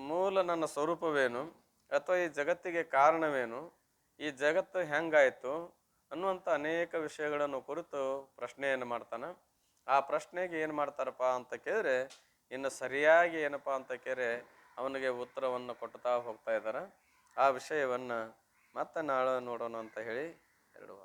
ಮೂಲ ನನ್ನ ಸ್ವರೂಪವೇನು, ಅಥವಾ ಈ ಜಗತ್ತಿಗೆ ಕಾರಣವೇನು, ಈ ಜಗತ್ತು ಹೆಂಗಾಯಿತು ಅನ್ನುವಂಥ ಅನೇಕ ವಿಷಯಗಳನ್ನು ಕುರಿತು ಪ್ರಶ್ನೆಯನ್ನು ಮಾಡ್ತಾನೆ. ಆ ಪ್ರಶ್ನೆಗೆ ಏನು ಮಾಡ್ತಾರಪ್ಪ ಅಂತ ಕೇಳಿದ್ರೆ, ಇನ್ನು ಸರಿಯಾಗಿ ಏನಪ್ಪ ಅಂತ ಕೇಳಿದ್ರೆ ಅವನಿಗೆ ಉತ್ತರವನ್ನು ಕೊಡ್ತಾ ಹೋಗ್ತಾ ಇದ್ದಾರೆ. ಆ ವಿಷಯವನ್ನು ಮತ್ತೆ ನಾಳೆ ನೋಡೋಣ ಅಂತ ಹೇಳಿ ಎರಡು